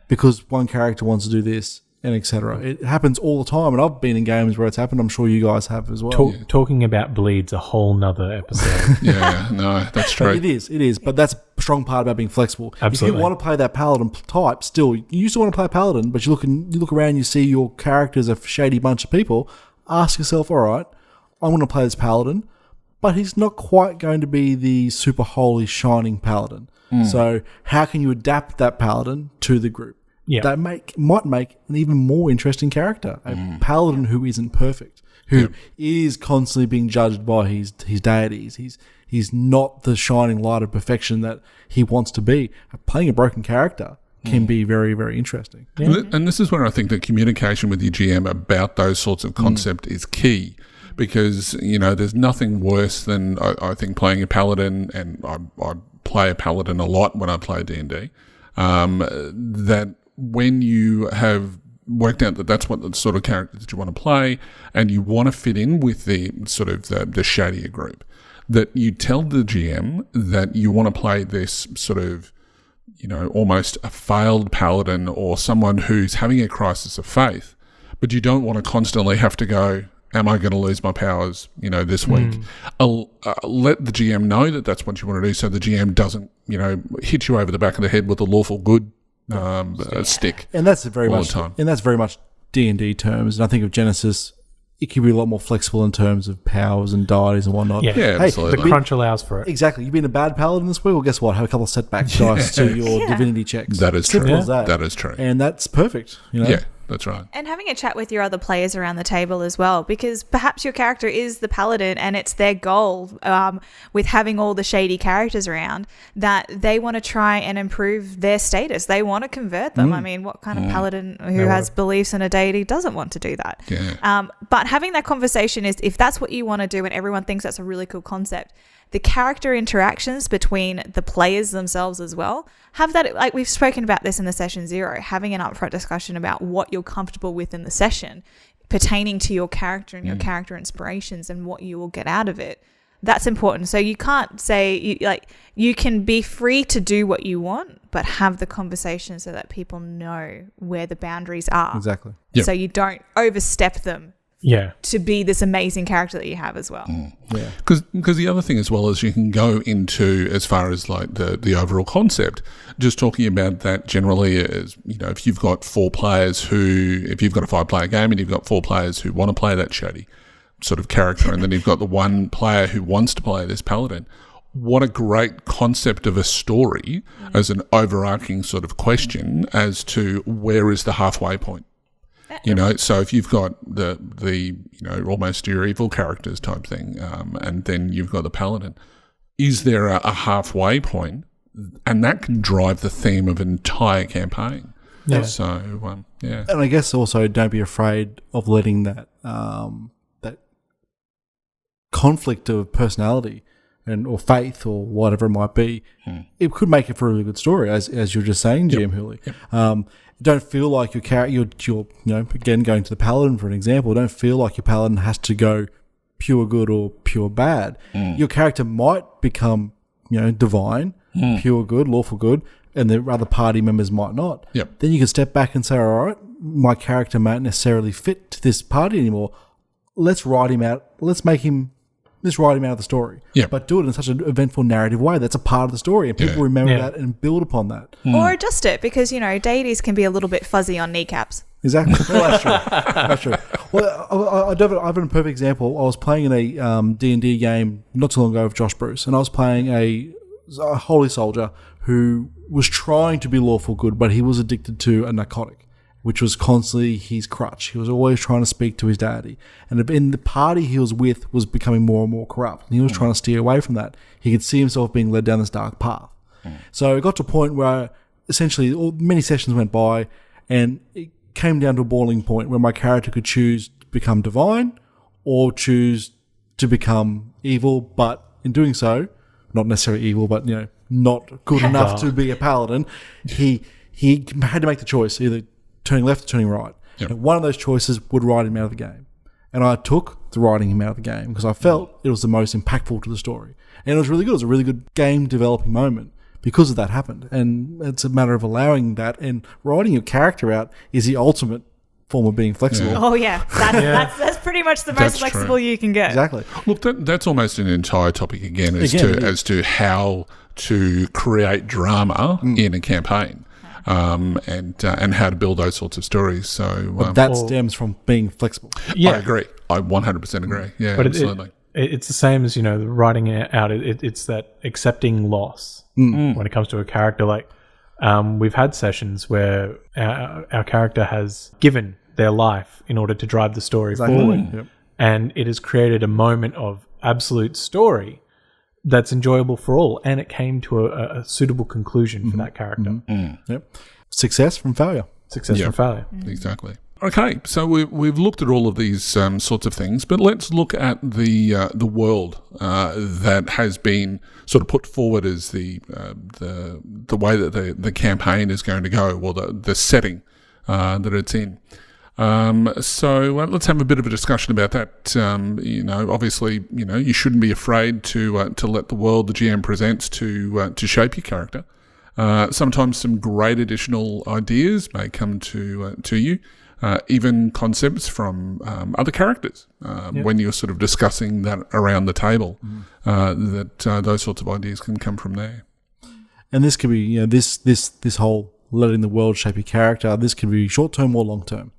Because one character wants to do this and etc. It happens all the time, and I've been in games where it's happened. I'm sure you guys have as well. Talking about bleed's a whole nother episode. Yeah, no, that's true. It is. But that's a strong part about being flexible. Absolutely. If you want to play that paladin type, still, you used to want to play paladin, but you look around, you see your character's a shady bunch of people. Ask yourself, all right, I'm going to play this paladin, but he's not quite going to be the super holy shining paladin. So how can you adapt that paladin to the group? Yeah. That might make an even more interesting character. A paladin who isn't perfect, who is constantly being judged by his deities. He's not the shining light of perfection that he wants to be. Playing a broken character can be very, very interesting. Yeah. And this is where I think the communication with your GM about those sorts of concept is key, because, there's nothing worse than, I think, playing a paladin, and I play a paladin a lot when I play D&D, that when you have worked out that that's what the sort of character that you want to play, and you want to fit in with the sort of the shadier group, that you tell the GM that you want to play this sort of, almost a failed paladin or someone who's having a crisis of faith, but you don't want to constantly have to go, am I going to lose my powers, this week? Let the GM know that that's what you want to do, so the GM doesn't, hit you over the back of the head with a lawful good stick. And that's very all much the time. And that's very much D&D terms. And I think of Genesis, it can be a lot more flexible in terms of powers and deities and whatnot. Yeah, absolutely. The crunch allows for it. Exactly. You've been a bad paladin this week. Well, guess what? Have a couple of setback dice to your divinity checks. That is Simple true. as that. That is true. And that's perfect. Yeah, that's right. And having a chat with your other players around the table as well, because perhaps your character is the paladin and it's their goal with having all the shady characters around that they want to try and improve their status. They want to convert them. I mean, what kind of paladin who has beliefs in a deity doesn't want to do that? Yeah. But having that conversation is, if that's what you want to do and everyone thinks that's a really cool concept, the character interactions between the players themselves as well, have that, like we've spoken about this in the session 0, having an upfront discussion about what you're comfortable with in the session pertaining to your character and your character inspirations and what you will get out of it. That's important. So you can't say, you can be free to do what you want, but have the conversation so that people know where the boundaries are. Exactly. Yep. So you don't overstep them. Yeah. To be this amazing character that you have as well. Yeah. Because the other thing as well is you can go into, as far as like the overall concept, just talking about that generally is, if you've got 4 players if you've got a 5-player game and you've got 4 players who want to play that shady sort of character, and then you've got the 1 player who wants to play this paladin, what a great concept of a story as an overarching sort of question as to where is the halfway point. So if you've got the almost your evil characters type thing, and then you've got the paladin, is there a halfway point? And that can drive the theme of an entire campaign. Yeah. So, yeah. And I guess also don't be afraid of letting that that conflict of personality or faith or whatever it might be. It could make it for a really good story, as you're just saying, GM Hooley. Don't feel like your character, you're again going to the paladin for an example. Don't feel like your paladin has to go pure good or pure bad. Your character might become divine, pure good, lawful good, and the other party members might not. Yep. Then you can step back and say, all right, my character might necessarily fit to this party anymore. Let's write him out. Let's write him out of the story. Yep. But do it in such an eventful narrative way that's a part of the story, and people remember that and build upon that. Or adjust it, because, deities can be a little bit fuzzy on kneecaps. Exactly. Well, that's true. That's true. Well, I have a perfect example. I was playing in a D&D game not too long ago with Josh Bruce, and I was playing a holy soldier who was trying to be lawful good, but he was addicted to a narcotic, which was constantly his crutch. He was always trying to speak to his deity. And in the party he was with was becoming more and more corrupt. And he was trying to steer away from that. He could see himself being led down this dark path. So it got to a point where essentially many sessions went by, and it came down to a boiling point where my character could choose to become divine or choose to become evil, but in doing so, not necessarily evil, but not good enough to be a paladin. He had to make the choice, either turning left or turning right. Yep. And one of those choices would write him out of the game. And I took the writing him out of the game because I felt it was the most impactful to the story. And it was really good. It was a really good game developing moment because of that happened. And it's a matter of allowing that, and writing your character out is the ultimate form of being flexible. Oh yeah, that's pretty much the most That's flexible true. you can get. Exactly. Look, that's almost an entire topic again as to how to create drama in a campaign, and how to build those sorts of stories. So That stems from being flexible. I agree. I 100% agree. Yeah, But absolutely. It's the same as, writing it out. It's that accepting loss when it comes to a character. Like, we've had sessions where our character has given their life in order to drive the story forward. Yep. And it has created a moment of absolute story that's enjoyable for all. And it came to a suitable conclusion for that character. Yep. Success from failure. Success from failure. Exactly. Okay, so we've looked at all of these sorts of things, but let's look at the world that has been sort of put forward as the way that the campaign is going to go, or the setting that it's in. So let's have a bit of a discussion about that. Obviously, you shouldn't be afraid to let the world the GM presents to shape your character. Sometimes some great additional ideas may come to you. Even concepts from other characters when you're sort of discussing that around the table, that those sorts of ideas can come from there. And this could be, this whole letting the world shape your character. This could be short term or long term.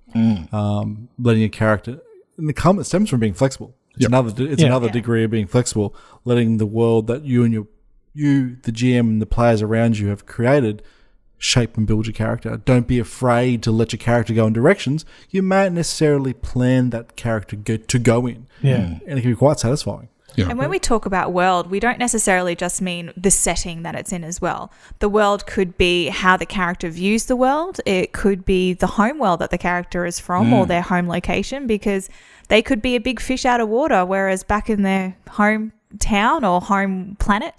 Letting a character, and it stems from being flexible. It's another degree of being flexible. Letting the world that you and the GM and the players around you have created shape and build your character. Don't be afraid to let your character go in directions you mayn't necessarily plan that character to go in. Yeah. And it can be quite satisfying. Yeah. And when we talk about world, we don't necessarily just mean the setting that it's in as well. The world could be how the character views the world. It could be the home world that the character is from or their home location, because they could be a big fish out of water, whereas back in their hometown or home planet,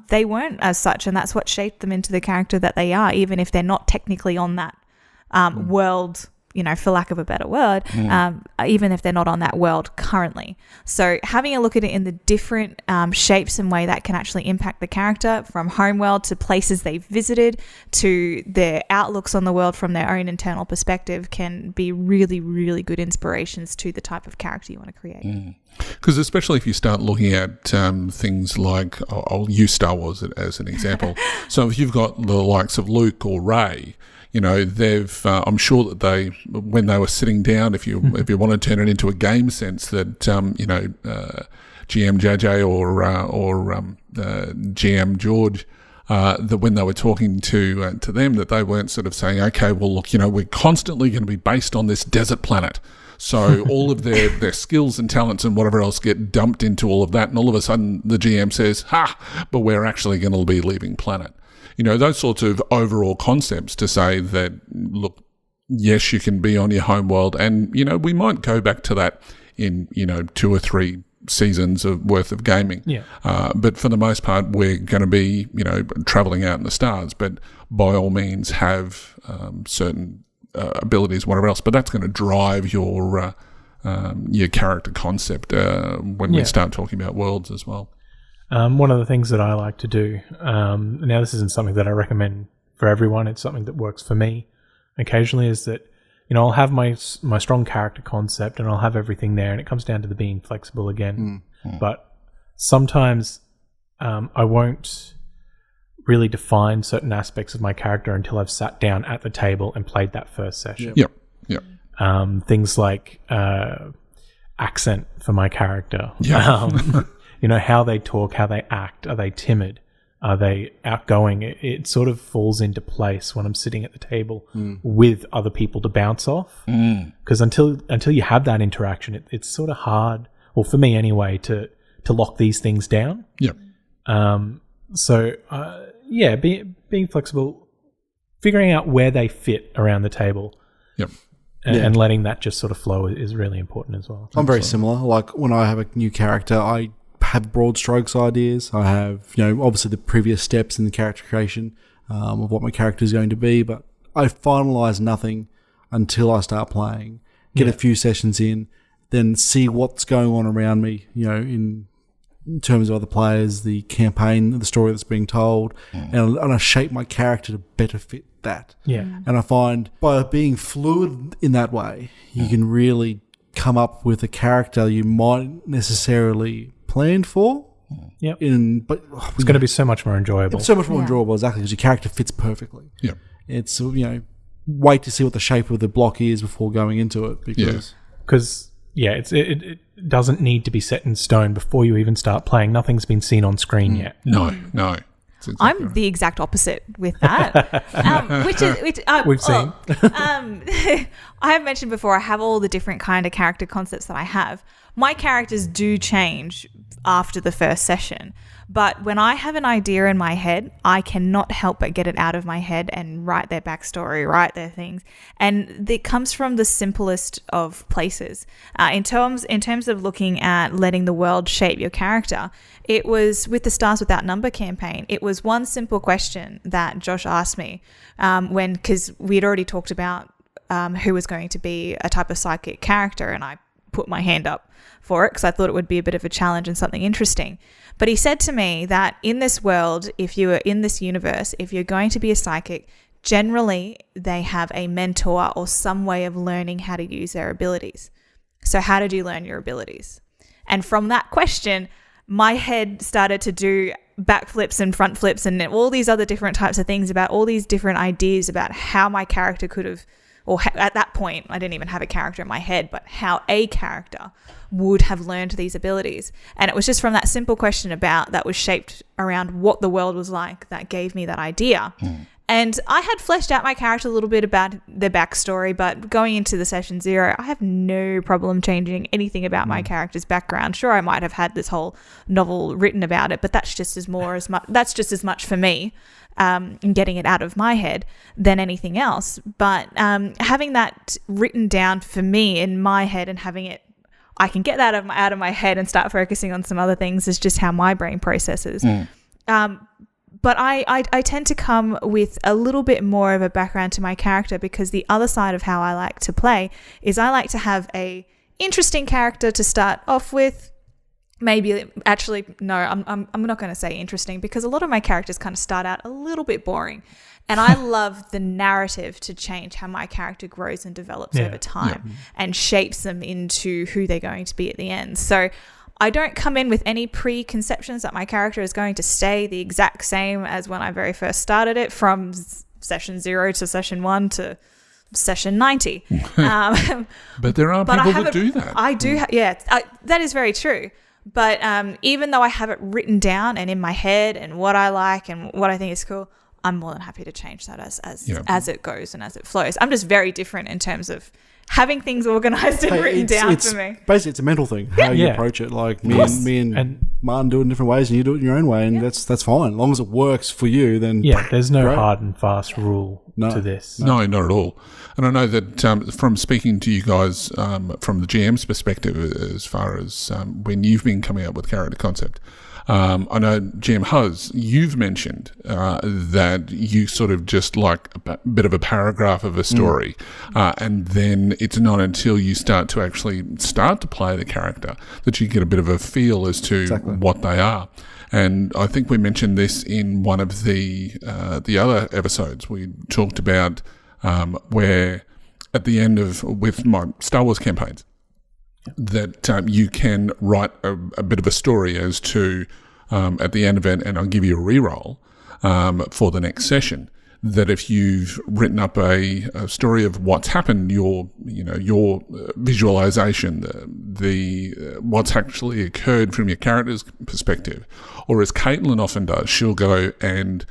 they weren't as such, and that's what shaped them into the character that they are, even if they're not technically on that world, for lack of a better word, even if they're not on that world currently. So having a look at it in the different shapes and way that can actually impact the character, from home world to places they've visited to their outlooks on the world from their own internal perspective, can be really, really good inspirations to the type of character you want to create. Because especially if you start looking at things like, I'll use Star Wars as an example. So if you've got the likes of Luke or Rey, they've. I'm sure that they, when they were sitting down, if you want to turn it into a game sense, that GM JJ or GM George, that when they were talking to them, that they weren't sort of saying, okay, well look, we're constantly going to be based on this desert planet. So all of their skills and talents and whatever else get dumped into all of that, and all of a sudden the GM says, but we're actually going to be leaving planet. Those sorts of overall concepts to say that, look, yes, you can be on your home world, and, we might go back to that in, 2 or 3 seasons worth of gaming. Yeah. But for the most part, we're going to be, traveling out in the stars, but by all means have certain abilities, whatever else, but that's going to drive your character concept when we start talking about worlds as well. One of the things that I like to do, now this isn't something that I recommend for everyone, it's something that works for me occasionally, is that, I'll have my strong character concept and I'll have everything there, and it comes down to the being flexible again. But sometimes I won't really define certain aspects of my character until I've sat down at the table and played that first session. Yep. Things like accent for my character. How they talk, how they act. Are they timid? Are they outgoing? It sort of falls into place when I'm sitting at the table with other people to bounce off. Because until you have that interaction, it's sort of hard, or for me anyway, to lock these things down. Yep. Being flexible, figuring out where they fit around the table. Yep. And letting that just sort of flow is really important as well. I'm very similar. Like when I have a new character, I have broad strokes ideas. I have, obviously the previous steps in the character creation of what my character is going to be, but I finalise nothing until I start playing, get a few sessions in, then see what's going on around me, in in terms of other players, the campaign, the story that's being told, and I shape my character to better fit that. Yeah. And I find by being fluid in that way, you can really come up with a character you might necessarily plan for. Yep. But It's going to be so much more enjoyable. it's so much more enjoyable, exactly, because your character fits perfectly. Yeah. It's, wait to see what the shape of the block is before going into it, because Because, it doesn't need to be set in stone before you even start playing. Nothing's been seen on screen yet. No. That's exactly I'm right. the exact opposite with that. We've seen. I have mentioned before, I have all the different kind of character concepts that I have. My characters do change after the first session, but when I have an idea in my head, I cannot help but get it out of my head and write their backstory, write their things, and it comes from the simplest of places. In terms of looking at letting the world shape your character, it was with the Stars Without Number campaign. It was one simple question that Josh asked me because we had already talked about who was going to be a type of psychic character, and I put my hand up for it because I thought it would be a bit of a challenge and something interesting. But he said to me that in this world, if you are in this universe, if you're going to be a psychic, generally they have a mentor or some way of learning how to use their abilities. So how did you learn your abilities? And from that question, my head started to do backflips and front flips and all these other different types of things about all these different ideas about how my character could have, at that point, I didn't even have a character in my head, but how a character would have learned these abilities. And it was just from that simple question that was shaped around what the world was like that gave me that idea. And I had fleshed out my character a little bit about the backstory, but going into the session 0, I have no problem changing anything about my character's background. Sure, I might have had this whole novel written about it, but that's just as much for me in getting it out of my head than anything else. But having that written down for me in my head and having it, I can get that out of my head and start focusing on some other things is just how my brain processes. But I tend to come with a little bit more of a background to my character, because the other side of how I like to play is I like to have a interesting character to start off with. Maybe actually, no, I'm not going to say interesting, because a lot of my characters kind of start out a little bit boring. And I love the narrative to change how my character grows and develops over time and shapes them into who they're going to be at the end. So I don't come in with any preconceptions that my character is going to stay the exact same as when I very first started it, from session 0 to session 1 to session 90. But there are people that do that. I do. That is very true. But even though I have it written down and in my head and what I like and what I think is cool, I'm more than happy to change that as it goes and as it flows. I'm just very different in terms of having things organized and written down for me. Basically, it's a mental thing, how you approach it. Like me and Martin do it in different ways, and you do it in your own way, and that's fine. As long as it works for you, then there's no hard and fast rule to this. No, not at all. And I know that from speaking to you guys from the GM's perspective, as far as when you've been coming up with character concept, I know GM Huz, you've mentioned that you sort of just like a bit of a paragraph of a story, and then it's not until you start to play the character that you get a bit of a feel as to what they are. And I think we mentioned this in one of the other episodes. We talked about where at the end with my Star Wars campaigns, that you can write a bit of a story as to at the end of it, and I'll give you a reroll for the next session. That if you've written up a story of what's happened, your visualization, the what's actually occurred from your character's perspective, or as Caitlin often does, she'll go and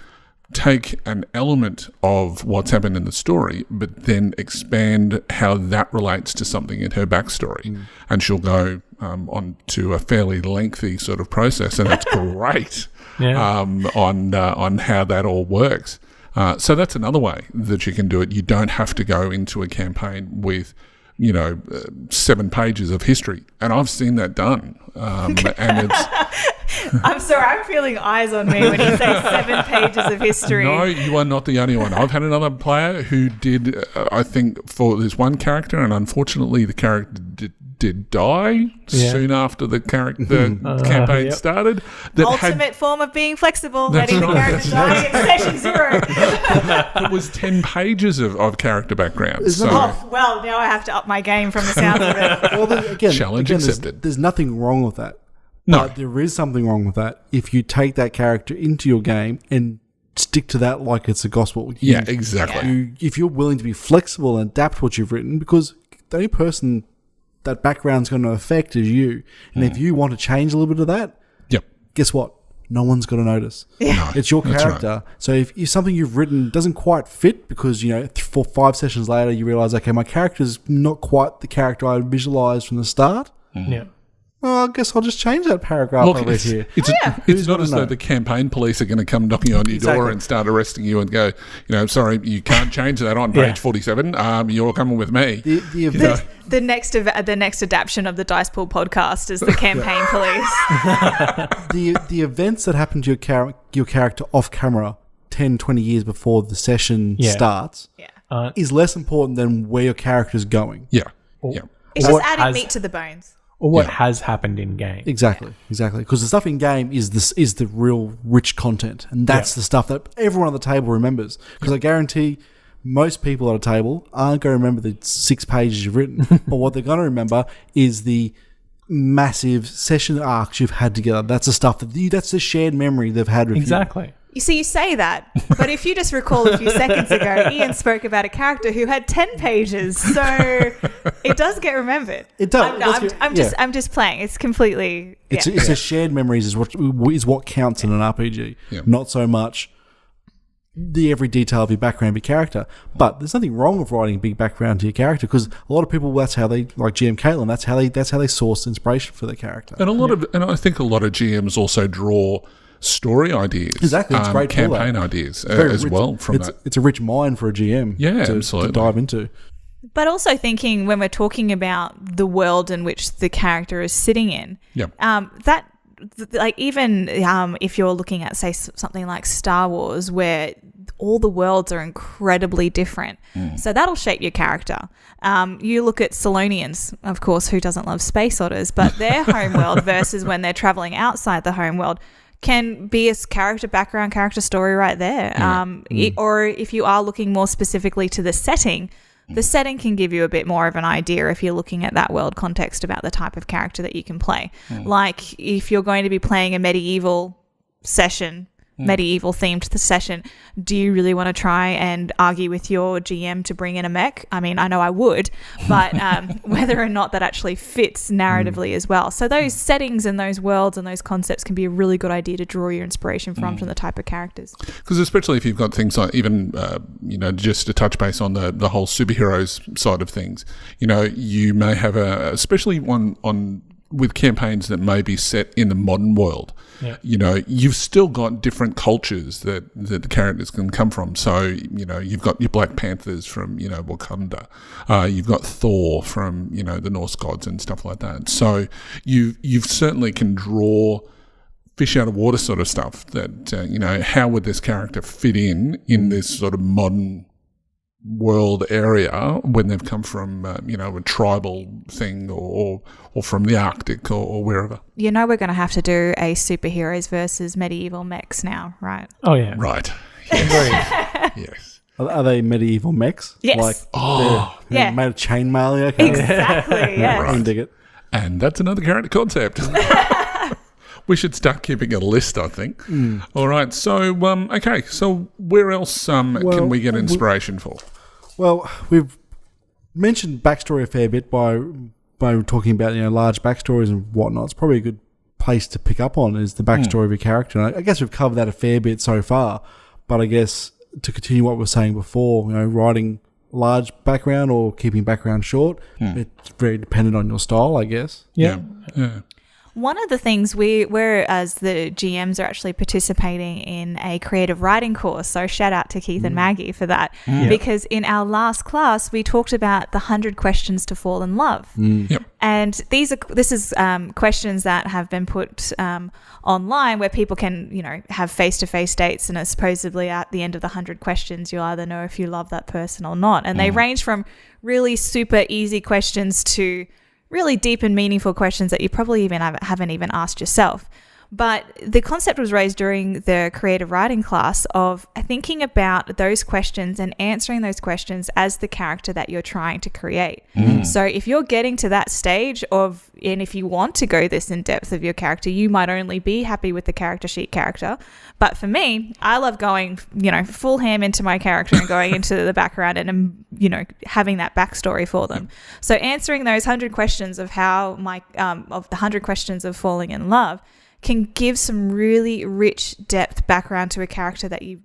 take an element of what's happened in the story, but then expand how that relates to something in her backstory. And she'll go on to a fairly lengthy sort of process, and it's great on how that all works. So that's another way that you can do it. You don't have to go into a campaign with 7 pages of history. And I've seen that done. And it's... I'm sorry, I'm feeling eyes on me when you say 7 pages of history. No, you are not the only one. I've had another player who did, I think, for this one character, and unfortunately the character did die soon after the campaign started. That Ultimate form of being flexible, letting the character die in session 0. It was 10 pages of character backgrounds. So Oh, well, now I have to up my game from the sound of it. Well, Challenge accepted. There's nothing wrong with that. No. But there is something wrong with that if you take that character into your game and stick to that like it's a gospel. yeah, exactly. If you're willing to be flexible and adapt what you've written, because the only person that background's going to affect is you. And if you want to change a little bit of that, Yep. guess what? No one's going to notice. No, It's your that's character. So if something you've written doesn't quite fit because, 4 5 sessions later you realise, okay, my character's not quite the character I visualised from the start, Yeah. I guess I'll just change that paragraph Look, over here. it's Who's not gonna as though know? the campaign police are going to come knocking on your door Exactly. and start arresting you and go, sorry, you can't change that on page 47. You're coming with me. The event, The next adaptation of the Dice Pool podcast is the campaign police. the events that happen to your character off camera 10, 20 years before the session starts is less important than where your character's going. Yeah. Yeah. It's What just adding has- meat to the bones. Or what has happened in game. Exactly. Because the stuff in game is the real rich content, and that's the stuff that everyone at the table remembers. Because I guarantee most people at a table aren't going to remember the 6 pages you've written, but what they're going to remember is the massive session arcs you've had together. That's the stuff that's the shared memory they've had with you. Exactly. You see, you say that, but if you just recall a few seconds ago, Ian spoke about a character who had 10 pages, so it does get remembered. It does. I'm just playing. It's completely. It's a shared memories is what counts in an RPG, not so much the every detail of your background of your character. But there's nothing wrong with writing a big background to your character because a lot of people that's how they like GM Caitlin. That's how they source inspiration for their character. And I think a lot of GMs also draw story ideas. Exactly, it's great for campaign that. ideas Very as rich. well from that. It's a rich mine for a GM. Absolutely. To dive into. But also thinking when we're talking about the world in which the character is sitting in, if you're looking at, say, something like Star Wars, where all the worlds are incredibly different. So that'll shape your character. You look at Solonians, of course, who doesn't love space otters, but their home world versus when they're traveling outside the home world can be a character story right there. Or if you are looking more specifically to the setting can give you a bit more of an idea if you're looking at that world context about the type of character that you can play. Like if you're going to be playing a medieval session, medieval themed session, do you really want to try and argue with your GM to bring in a mech? I mean, I know I would, but whether or not that actually fits narratively as well. So those settings and those worlds and those concepts can be a really good idea to draw your inspiration from the type of characters. Because especially if you've got things like even, just to touch base on the whole superheroes side of things, you may have especially one with campaigns that may be set in the modern world. You've still got different cultures that the characters can come from. So, you've got your Black Panthers from, Wakanda. You've got Thor from, the Norse gods and stuff like that. So you certainly can draw fish out of water sort of stuff that, how would this character fit in this sort of modern world area when they've come from, a tribal thing or from the Arctic or wherever. We're going to have to do a superheroes versus medieval mechs now, right? Oh, yeah. Right. Yes. Yes. Are they medieval mechs? Yes. They're made of chainmail. Okay. Exactly, yes. I can dig it. And that's another character concept. We should start keeping a list, I think. All right. So, okay. So where else can we get inspiration for? Well, we've mentioned backstory a fair bit by talking about large backstories and whatnot. It's probably a good place to pick up on is the backstory of your character. And I guess we've covered that a fair bit so far. But I guess to continue what we were saying before, writing large background or keeping background short, it's very dependent on your style, I guess. Yeah. One of the things we're as the GMs are actually participating in a creative writing course. So shout out to Keith and Maggie for that. Because in our last class, we talked about the 100 questions to fall in love. Yep. And this is questions that have been put online where people can, have face-to-face dates, and supposedly at the end of the 100 questions, you'll either know if you love that person or not. And they range from really super easy questions to really deep and meaningful questions that you probably even haven't even asked yourself. But the concept was raised during the creative writing class of thinking about those questions and answering those questions as the character that you're trying to create. So if you're getting to that stage of, and if you want to go this in depth of your character, you might only be happy with the character sheet character. But for me, I love going, full ham into my character and going into the background and, having that backstory for them. So answering those 100 questions of how of the 100 questions of falling in love can give some really rich depth background to a character that you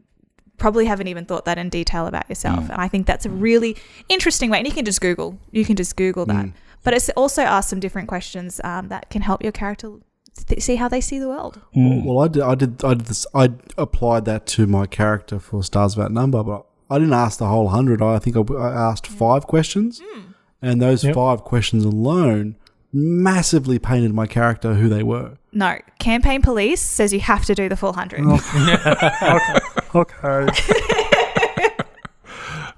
probably haven't even thought that in detail about yourself. And I think that's a really interesting way. And you can just Google that. But it's also asked some different questions that can help your character see how they see the world. Well, I did this. I applied that to my character for Stars Without Number, but I didn't ask the whole 100. I think I asked 5 questions, and those 5 questions alone massively painted my character who they were. No, Campaign Police says you have to do the full 100. Okay.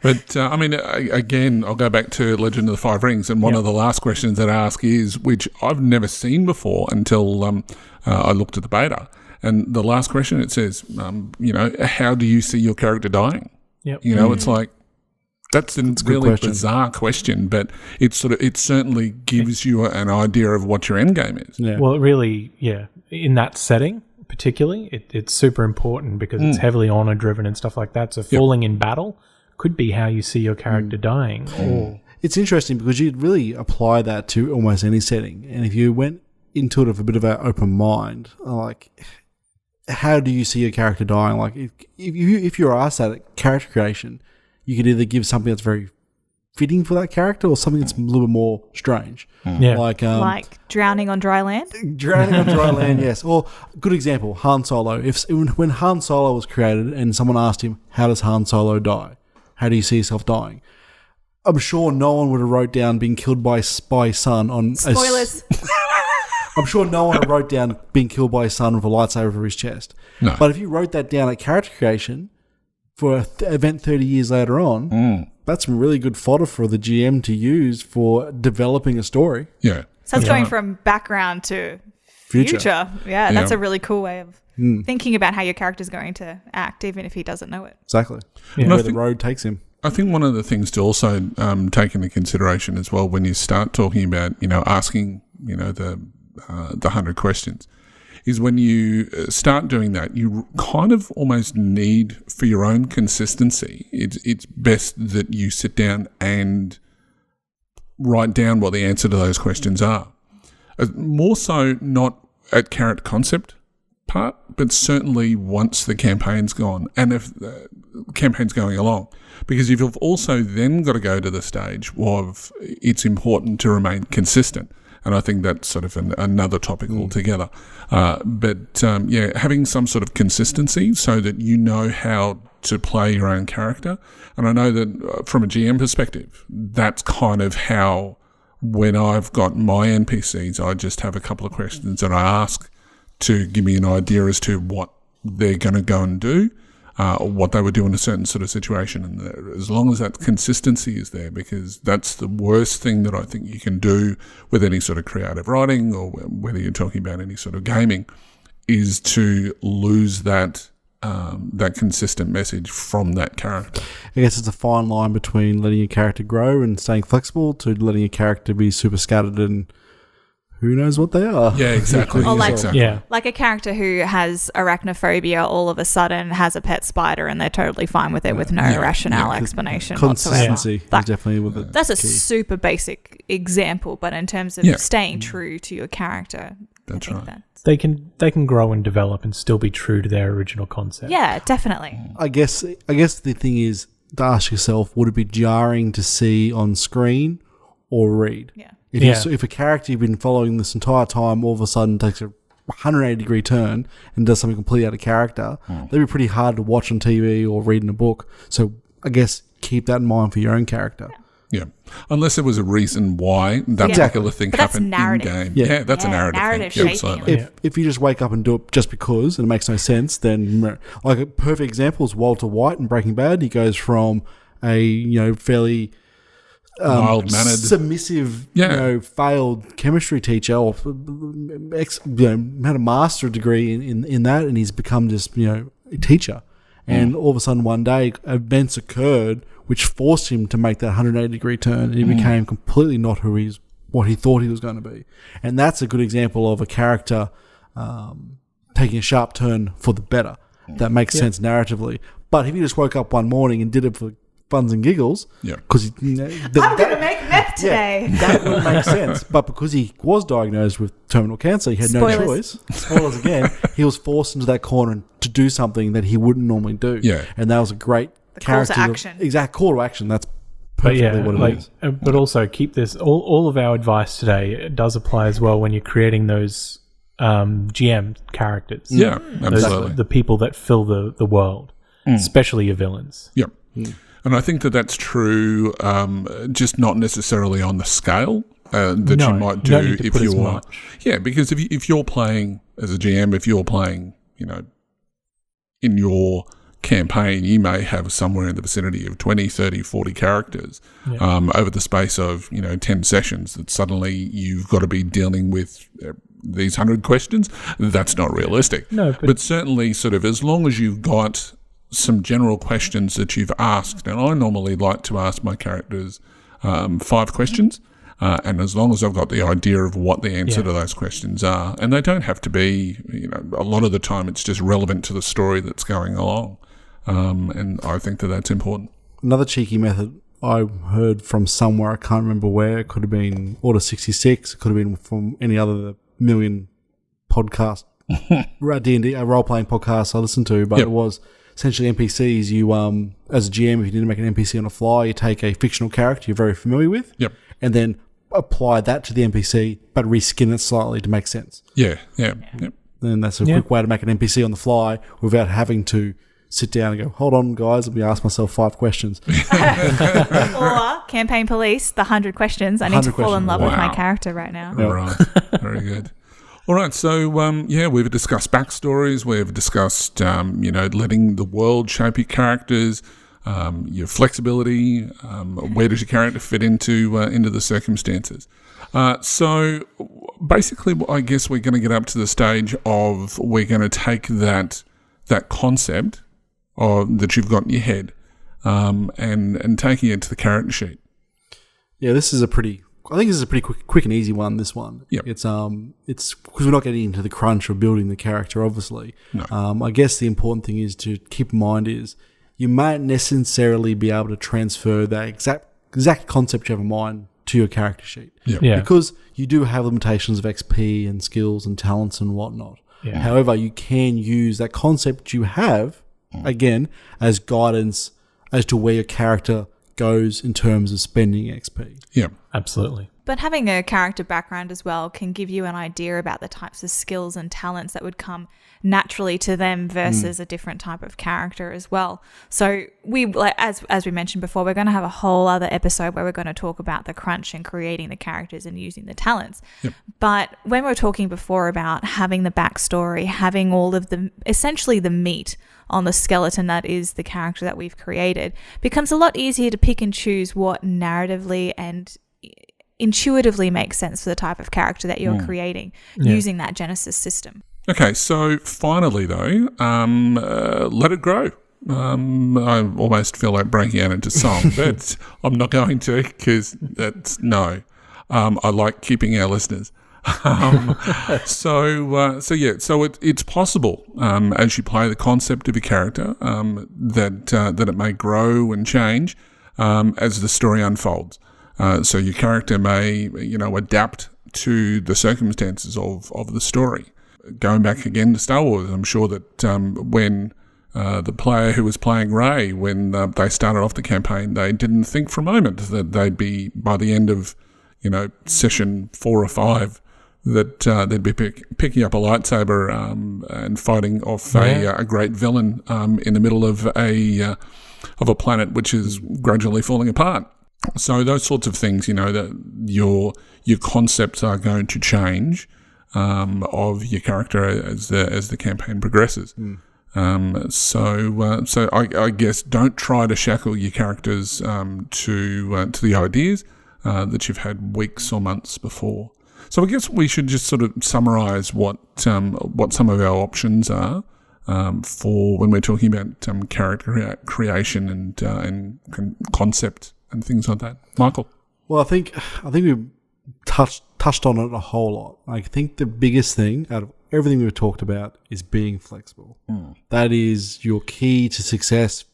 But, again, I'll go back to Legend of the Five Rings, and one of the last questions that I ask is, which I've never seen before until I looked at the beta, and the last question, it says, how do you see your character dying? Yep. It's like, that's a really question. bizarre question, but it certainly gives you an idea of what your end game is. Yeah. Well, it really, in that setting particularly, it's super important because it's heavily honor driven and stuff like that. So falling in battle could be how you see your character dying. Or It's interesting because you'd really apply that to almost any setting. And if you went into it with a bit of an open mind, like, how do you see your character dying? Like, if you're asked that at character creation, you could either give something that's very fitting for that character or something that's a little bit more strange. Yeah. Like drowning on dry land? Drowning on dry land, yes. Or, good example, Han Solo. When Han Solo was created and someone asked him, how does Han Solo die? How do you see yourself dying? I'm sure no one would have wrote down being killed by spy son on... Spoilers. I'm sure no one wrote down being killed by his son with a lightsaber over his chest. No. But if you wrote that down at character creation for an event 30 years later on, that's some really good fodder for the GM to use for developing a story. Yeah. So it's going from background to future. Yeah, that's a really cool way of thinking about how your character's going to act, even if he doesn't know it. Exactly. Yeah. Where the road takes him. I think one of the things to also take into consideration as well when you start talking about, asking, the 100 questions, is when you start doing that, you kind of almost need, for your own consistency, it's best that you sit down and write down what the answer to those questions are. More so not at character concept part, but certainly once the campaign's gone and if the campaign's going along. Because you've also then got to go to the stage of it's important to remain consistent. And I think that's sort of another topic altogether. But having some sort of consistency so that you know how to play your own character. And I know that from a GM perspective, that's kind of how, when I've got my NPCs, I just have a couple of questions that I ask to give me an idea as to what they're going to go and do. Or what they would do in a certain sort of situation. And as long as that consistency is there, because that's the worst thing that I think you can do with any sort of creative writing or whether you're talking about any sort of gaming, is to lose that consistent message from that character. I guess it's a fine line between letting your character grow and staying flexible to letting your character be super scattered and who knows what they are. Yeah, exactly. Or like a character who has arachnophobia all of a sudden has a pet spider and they're totally fine with it with no rational explanation Consistency whatsoever. is definitely with it. That's a super basic example, but in terms of staying true to your character, that's right. They can grow and develop and still be true to their original concept. Yeah, definitely. I guess the thing is to ask yourself, would it be jarring to see on screen or read? Yeah. If a character you've been following this entire time all of a sudden takes a 180-degree turn and does something completely out of character, that'd be pretty hard to watch on TV or read in a book. So I guess keep that in mind for your own character. Yeah. Unless there was a reason why that particular thing happened in-game. Yeah, that's a narrative thing. Absolutely. If you just wake up and do it just because and it makes no sense, then like a perfect example is Walter White in Breaking Bad. He goes from a fairly mild-mannered, submissive, failed chemistry teacher, or had a master's degree in that, and he's become just a teacher. And all of a sudden, one day, events occurred which forced him to make that 180-degree turn, and he became completely not what he thought he was going to be. And that's a good example of a character taking a sharp turn for the better. That makes sense narratively. But if he just woke up one morning and did it for funs and giggles, because I'm going to make meth today. That would make sense. But because he was diagnosed with terminal cancer, he had no choice. Spoilers again. He was forced into that corner to do something that he wouldn't normally do. Yeah. And that was a great character. Call to action. Exact call to action. That's perfectly what it is. But also keep this, all of our advice today does apply as well when you're creating those GM characters. Yeah, absolutely. The people that fill the world, especially your villains. Yep. And I think that's true, just not necessarily on the scale that you might do if you're. Yeah, because if you're playing as a GM, if you're playing, in your campaign, you may have somewhere in the vicinity of 20, 30, 40 characters over the space of 10 sessions. That suddenly you've got to be dealing with these 100 questions. That's not realistic. No, but certainly, sort of, as long as you've got some general questions that you've asked, and I normally like to ask my characters 5 questions, and as long as I've got the idea of what the answer to those questions are, and they don't have to be, a lot of the time it's just relevant to the story that's going along, and I think that's important. Another cheeky method I heard from somewhere, I can't remember where, it could have been Order 66, it could have been from any other million podcast, D&D, role-playing podcasts I listened to, but it was essentially NPCs. You, as a GM, if you didn't make an NPC on the fly, you take a fictional character you're very familiar with, and then apply that to the NPC, but reskin it slightly to make sense. Yep. And that's a quick way to make an NPC on the fly without having to sit down and go, hold on, guys, let me ask myself 5 questions. Or Campaign Police, the 100 questions. I need to fall in love with my character right now. Right. Very good. All right, so we've discussed backstories, we've discussed letting the world shape your characters, your flexibility, where does your character fit into the circumstances. So basically, I guess we're going to get up to the stage of we're going to take that concept that you've got in your head and taking it to the character sheet. Yeah, I think this is a pretty quick and easy one. This one, it's because we're not getting into the crunch of building the character. Obviously, no. I guess the important thing is to keep in mind is you might necessarily be able to transfer that exact concept you have in mind to your character sheet, because you do have limitations of XP and skills and talents and whatnot. Yeah. However, you can use that concept you have again as guidance as to where your character goes in terms of spending XP. Yeah, absolutely. But having a character background as well can give you an idea about the types of skills and talents that would come naturally to them versus a different type of character as well. So as we mentioned before, we're going to have a whole other episode where we're going to talk about the crunch and creating the characters and using the talents. Yep. But when we were talking before about having the backstory, having all of essentially the meat on the skeleton that is the character that we've created, becomes a lot easier to pick and choose what narratively and intuitively makes sense for the type of character that you're creating using that Genesis system. Okay, so finally though, let it grow. I almost feel like breaking out into song, but I'm not going to because I like keeping our listeners. So it's possible as you play the concept of a character that it may grow and change as the story unfolds. So your character may adapt to the circumstances of the story. Going back again to Star Wars, I'm sure that when the player who was playing Rey, when they started off the campaign, they didn't think for a moment that they'd be, by the end of session 4 or 5, that they'd be picking up a lightsaber and fighting off a great villain in the middle of a planet which is gradually falling apart. So those sorts of things, that your concepts are going to change of your character as the campaign progresses. So I guess don't try to shackle your characters to the ideas that you've had weeks or months before. So I guess we should just sort of summarise what some of our options are for when we're talking about character creation and concept and things like that. Michael? Well, I think we touched on it a whole lot. I think the biggest thing out of everything we've talked about is being flexible. That is your key to success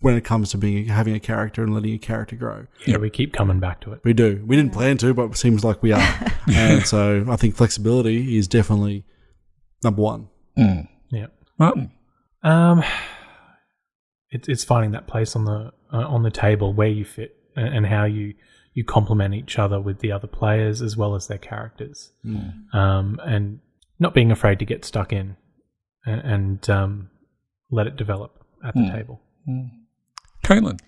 when it comes to having a character and letting your character grow. Yeah, we keep coming back to it. We do. We didn't plan to, but it seems like we are. And so I think flexibility is definitely number one. Yeah. Martin? It's finding that place on the table where you fit and how you complement each other with the other players as well as their characters, and not being afraid to get stuck in and let it develop at the table. Caitlin?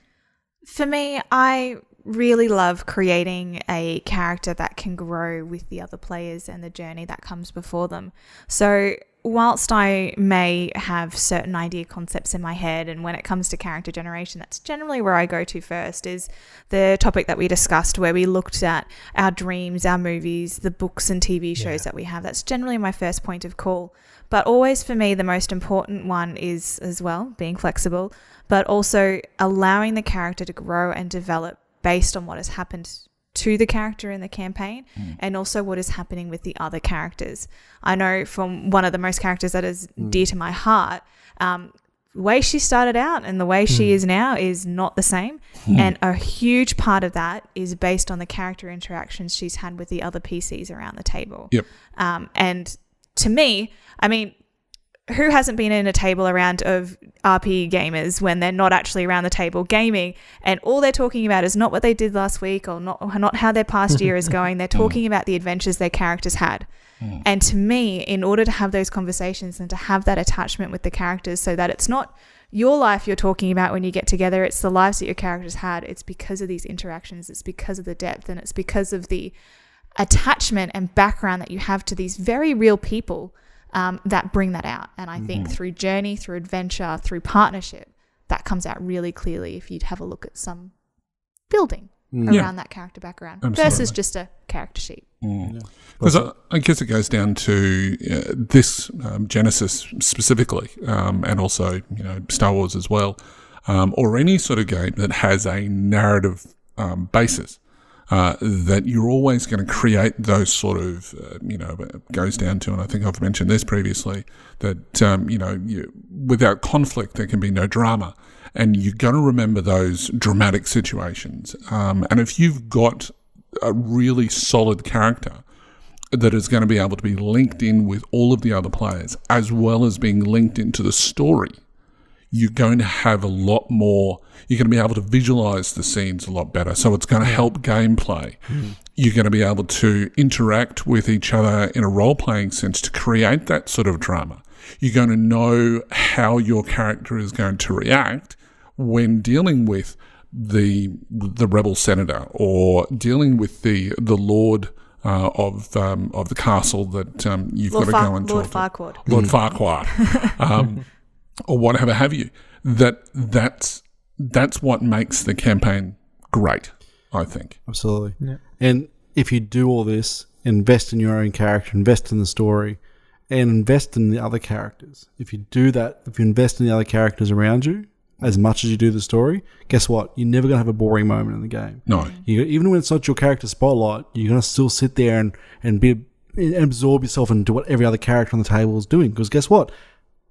For me, I really love creating a character that can grow with the other players and the journey that comes before them. So whilst I may have certain idea concepts in my head, and when it comes to character generation, that's generally where I go to first, is the topic that we discussed where we looked at our dreams, our movies, the books and TV shows that we have. That's generally my first point of call. But always for me, the most important one is as well being flexible, but also allowing the character to grow and develop based on what has happened to the character in the campaign and also what is happening with the other characters. I know from one of the most characters that is dear to my heart, the way she started out and the way she is now is not the same. And a huge part of that is based on the character interactions she's had with the other PCs around the table. Yep. And to me, I mean, who hasn't been in a table around of RP gamers when they're not actually around the table gaming and all they're talking about is not what they did last week or not how their past year is going. They're talking about the adventures their characters had. And to me, in order to have those conversations and to have that attachment with the characters so that it's not your life you're talking about when you get together, it's the lives that your characters had. It's because of these interactions. It's because of the depth and it's because of the attachment and background that you have to these very real people that bring that out. And I think through journey, through adventure, through partnership, that comes out really clearly if you'd have a look at some building around that character background versus just a character sheet. Because I guess it goes down to this Genesis specifically, and also Star Wars as well, or any sort of game that has a narrative basis. That you're always going to create those sort of, it goes down to, and I think I've mentioned this previously, that, without conflict, there can be no drama. And you've got to remember those dramatic situations. And if you've got a really solid character that is going to be able to be linked in with all of the other players, as well as being linked into the story, you're going to have a lot more, you're going to be able to visualize the scenes a lot better. So it's going to help gameplay. You're going to be able to interact with each other in a role-playing sense to create that sort of drama. You're going to know how your character is going to react when dealing with the rebel senator or dealing with the lord of the castle that you've got to go and talk to. Lord Farquaad. Or whatever have you. That's what makes the campaign great, I think. Absolutely. Yeah. And if you do all this, invest in your own character, invest in the story, and invest in the other characters. If you do that, if you invest in the other characters around you as much as you do the story, guess what? You're never going to have a boring moment in the game. No. Even when it's not your character spotlight, you're going to still sit there and absorb yourself into what every other character on the table is doing. Because guess what?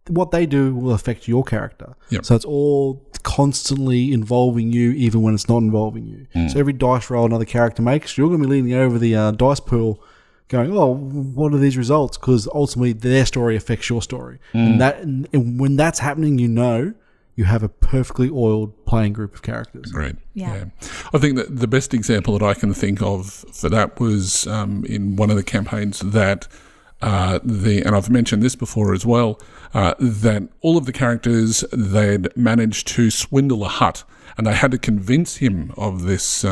What they do will affect your character. Yep. So it's all constantly involving you, even when it's not involving you. So every dice roll another character makes, you're going to be leaning over the dice pool going, oh, what are these results? Because ultimately their story affects your story. And when that's happening, you have a perfectly oiled playing group of characters. Great. Yeah. I think that the best example that I can think of for that was in one of the campaigns that and I've mentioned this before as well, that all of the characters, they'd managed to swindle a hut, and they had to convince him of this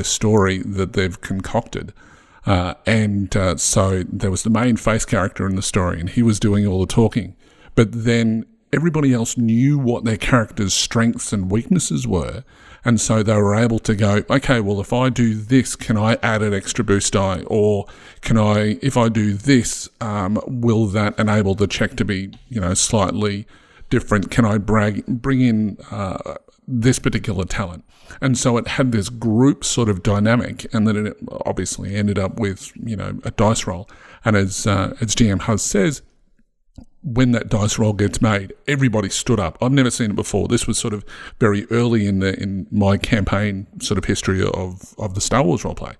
story that they've concocted. So there was the main face character in the story, and he was doing all the talking. But then everybody else knew what their character's strengths and weaknesses were. And so they were able to go, okay, well, if I do this, can I add an extra boost die? Or if I do this, will that enable the check to be, slightly different? Can I bring in this particular talent? And so it had this group sort of dynamic, and then it obviously ended up with, a dice roll. And as GM Huz says, when that dice roll gets made, everybody stood up. I've never seen it before. This was sort of very early in my campaign sort of history of the Star Wars roleplay.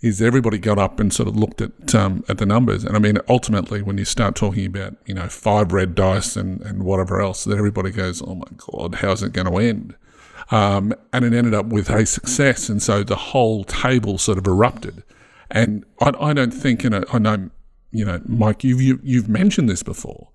Is everybody got up and sort of looked at the numbers, and I mean, ultimately, when you start talking about 5 red dice and whatever else, then everybody goes, "Oh my God, how's it going to end?" And it ended up with a success, and so the whole table sort of erupted. And I don't think, I know. Mike, you've mentioned this before,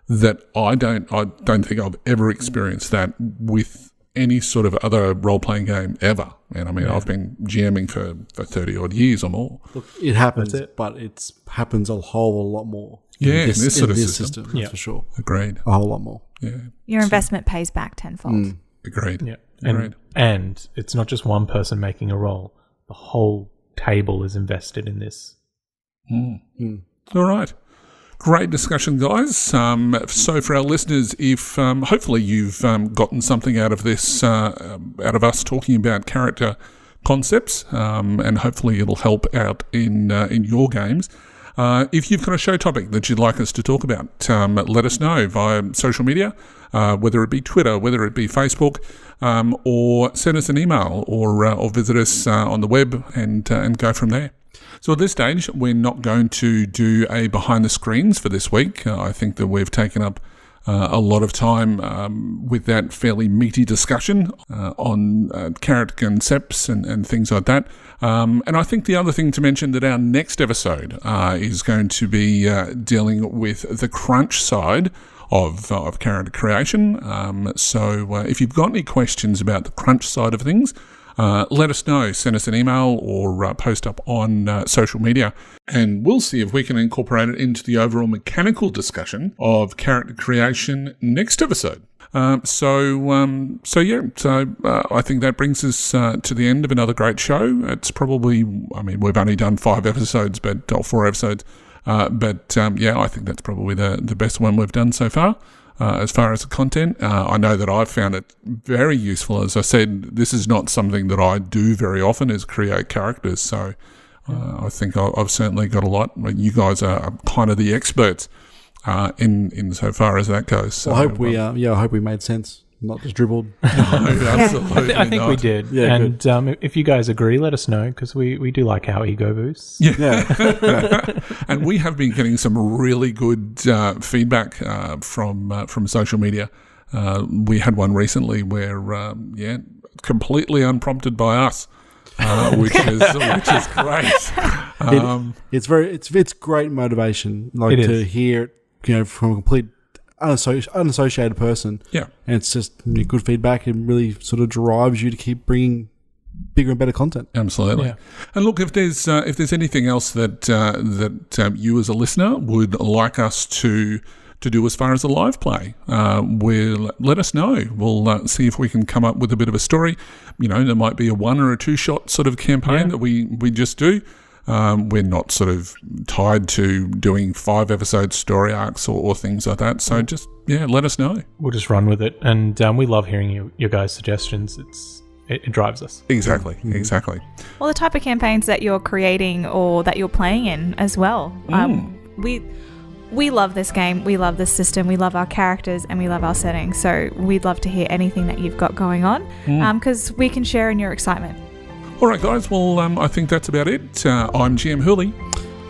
that I don't think I've ever experienced that with any sort of other role-playing game ever. And I mean, I've been GMing for 30-odd years or more. Look, it happens, but it happens a whole lot more. Yeah, in this sort of system. That's for sure. Agreed. A whole lot more. Yeah. Your investment pays back tenfold. Agreed. Yeah. Agreed. And it's not just one person making a roll. The whole table is invested in this. All right. Great discussion, guys. So for our listeners, if hopefully you've gotten something out of this, out of us talking about character concepts, and hopefully it'll help out in your games. If you've got a show topic that you'd like us to talk about, let us know via social media, whether it be Twitter, whether it be Facebook, or send us an email, or visit us on the web and go from there. So at this stage, we're not going to do a behind the screens for this week. I think that we've taken up a lot of time with that fairly meaty discussion on character concepts and things like that. And I think the other thing to mention that our next episode is going to be dealing with the crunch side of character creation. So if you've got any questions about the crunch side of things, let us know. Send us an email or post up on social media, and we'll see if we can incorporate it into the overall mechanical discussion of character creation next episode. So I think that brings us to the end of another great show. It's probably, we've only done 4 episodes, but I think that's probably the best one we've done so far. As far as the content, I know that I've found it very useful. As I said, this is not something that I do very often, is create characters. So I think I've certainly got a lot. You guys are kind of the experts in so far as that goes. So, I hope we made sense. Not just dribbled. No, absolutely I think not. we did. Yeah, and if you guys agree, let us know, because we do like our ego boosts. Yeah. And we have been getting some really good feedback from social media. We had one recently where, completely unprompted by us, which is great. It's great motivation, to hear it, from a complete unassociated person. Yeah. And it's just good feedback, and really sort of drives you to keep bringing bigger and better content. Absolutely. Yeah. And look, if there's anything else that you as a listener would like us to do as far as a live play, let us know. We'll see if we can come up with a bit of a story. There might be a 1 or a 2 shot sort of campaign that we just do. We're not sort of tied to doing 5 episode story arcs or things like that. So just, let us know. We'll just run with it. And we love hearing your guys' suggestions. It drives us. Exactly. Exactly. Well, the type of campaigns that you're creating or that you're playing in as well. We love this game. We love this system. We love our characters, and we love our setting. So we'd love to hear anything that you've got going on, because we can share in your excitement. All right, guys. Well, I think that's about it. I'm GM Hurley.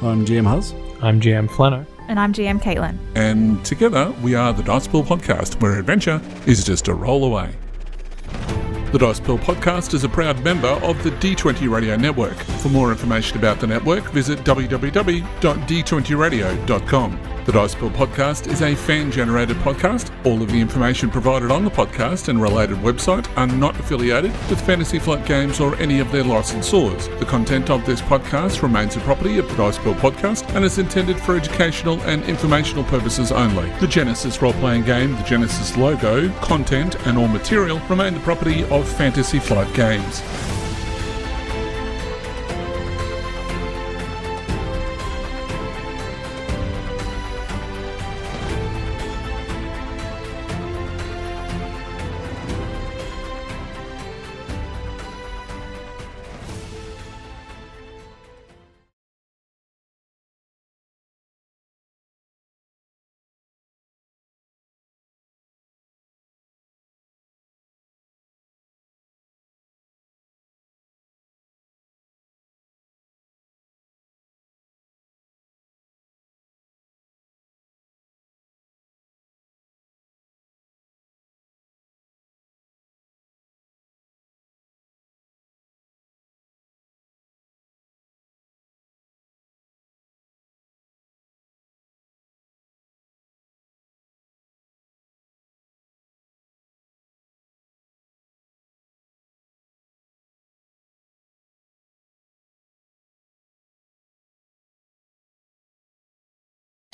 I'm GM Huz. I'm GM Flano. And I'm GM Caitlin. And together, we are the Dice Pool Podcast, where adventure is just a roll away. The Dice Pool Podcast is a proud member of the D20 Radio Network. For more information about the network, visit www.d20radio.com. The Dice Pool Podcast is a fan-generated podcast. All of the information provided on the podcast and related website are not affiliated with Fantasy Flight Games or any of their licensors. The content of this podcast remains the property of the Dice Pool Podcast and is intended for educational and informational purposes only. The Genesis role-playing game, the Genesis logo, content and all material remain the property of Fantasy Flight Games.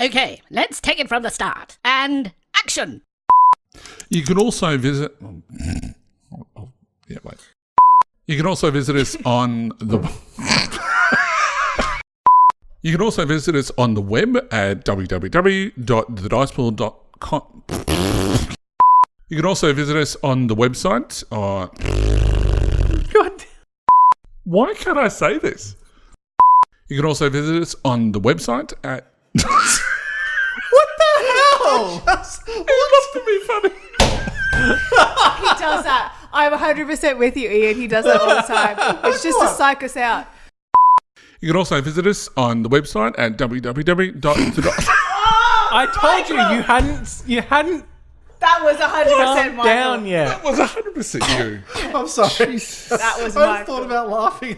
Okay, let's take it from the start. And action! You can also visit... You can also visit us on the... You can also visit us on the web at www.thedicepool.com. You can also visit us on the website... God. Why can't I say this? You can also visit us on the website at... What the hell? It must be funny. He does that. I'm 100% with you, Ian. He does that all the time. It's just to psych us out. You can also visit us on the website at www. I told you hadn't That was 100% Michael. down yet. That was 100% you. I'm sorry. That was I Michael. thought about laughing.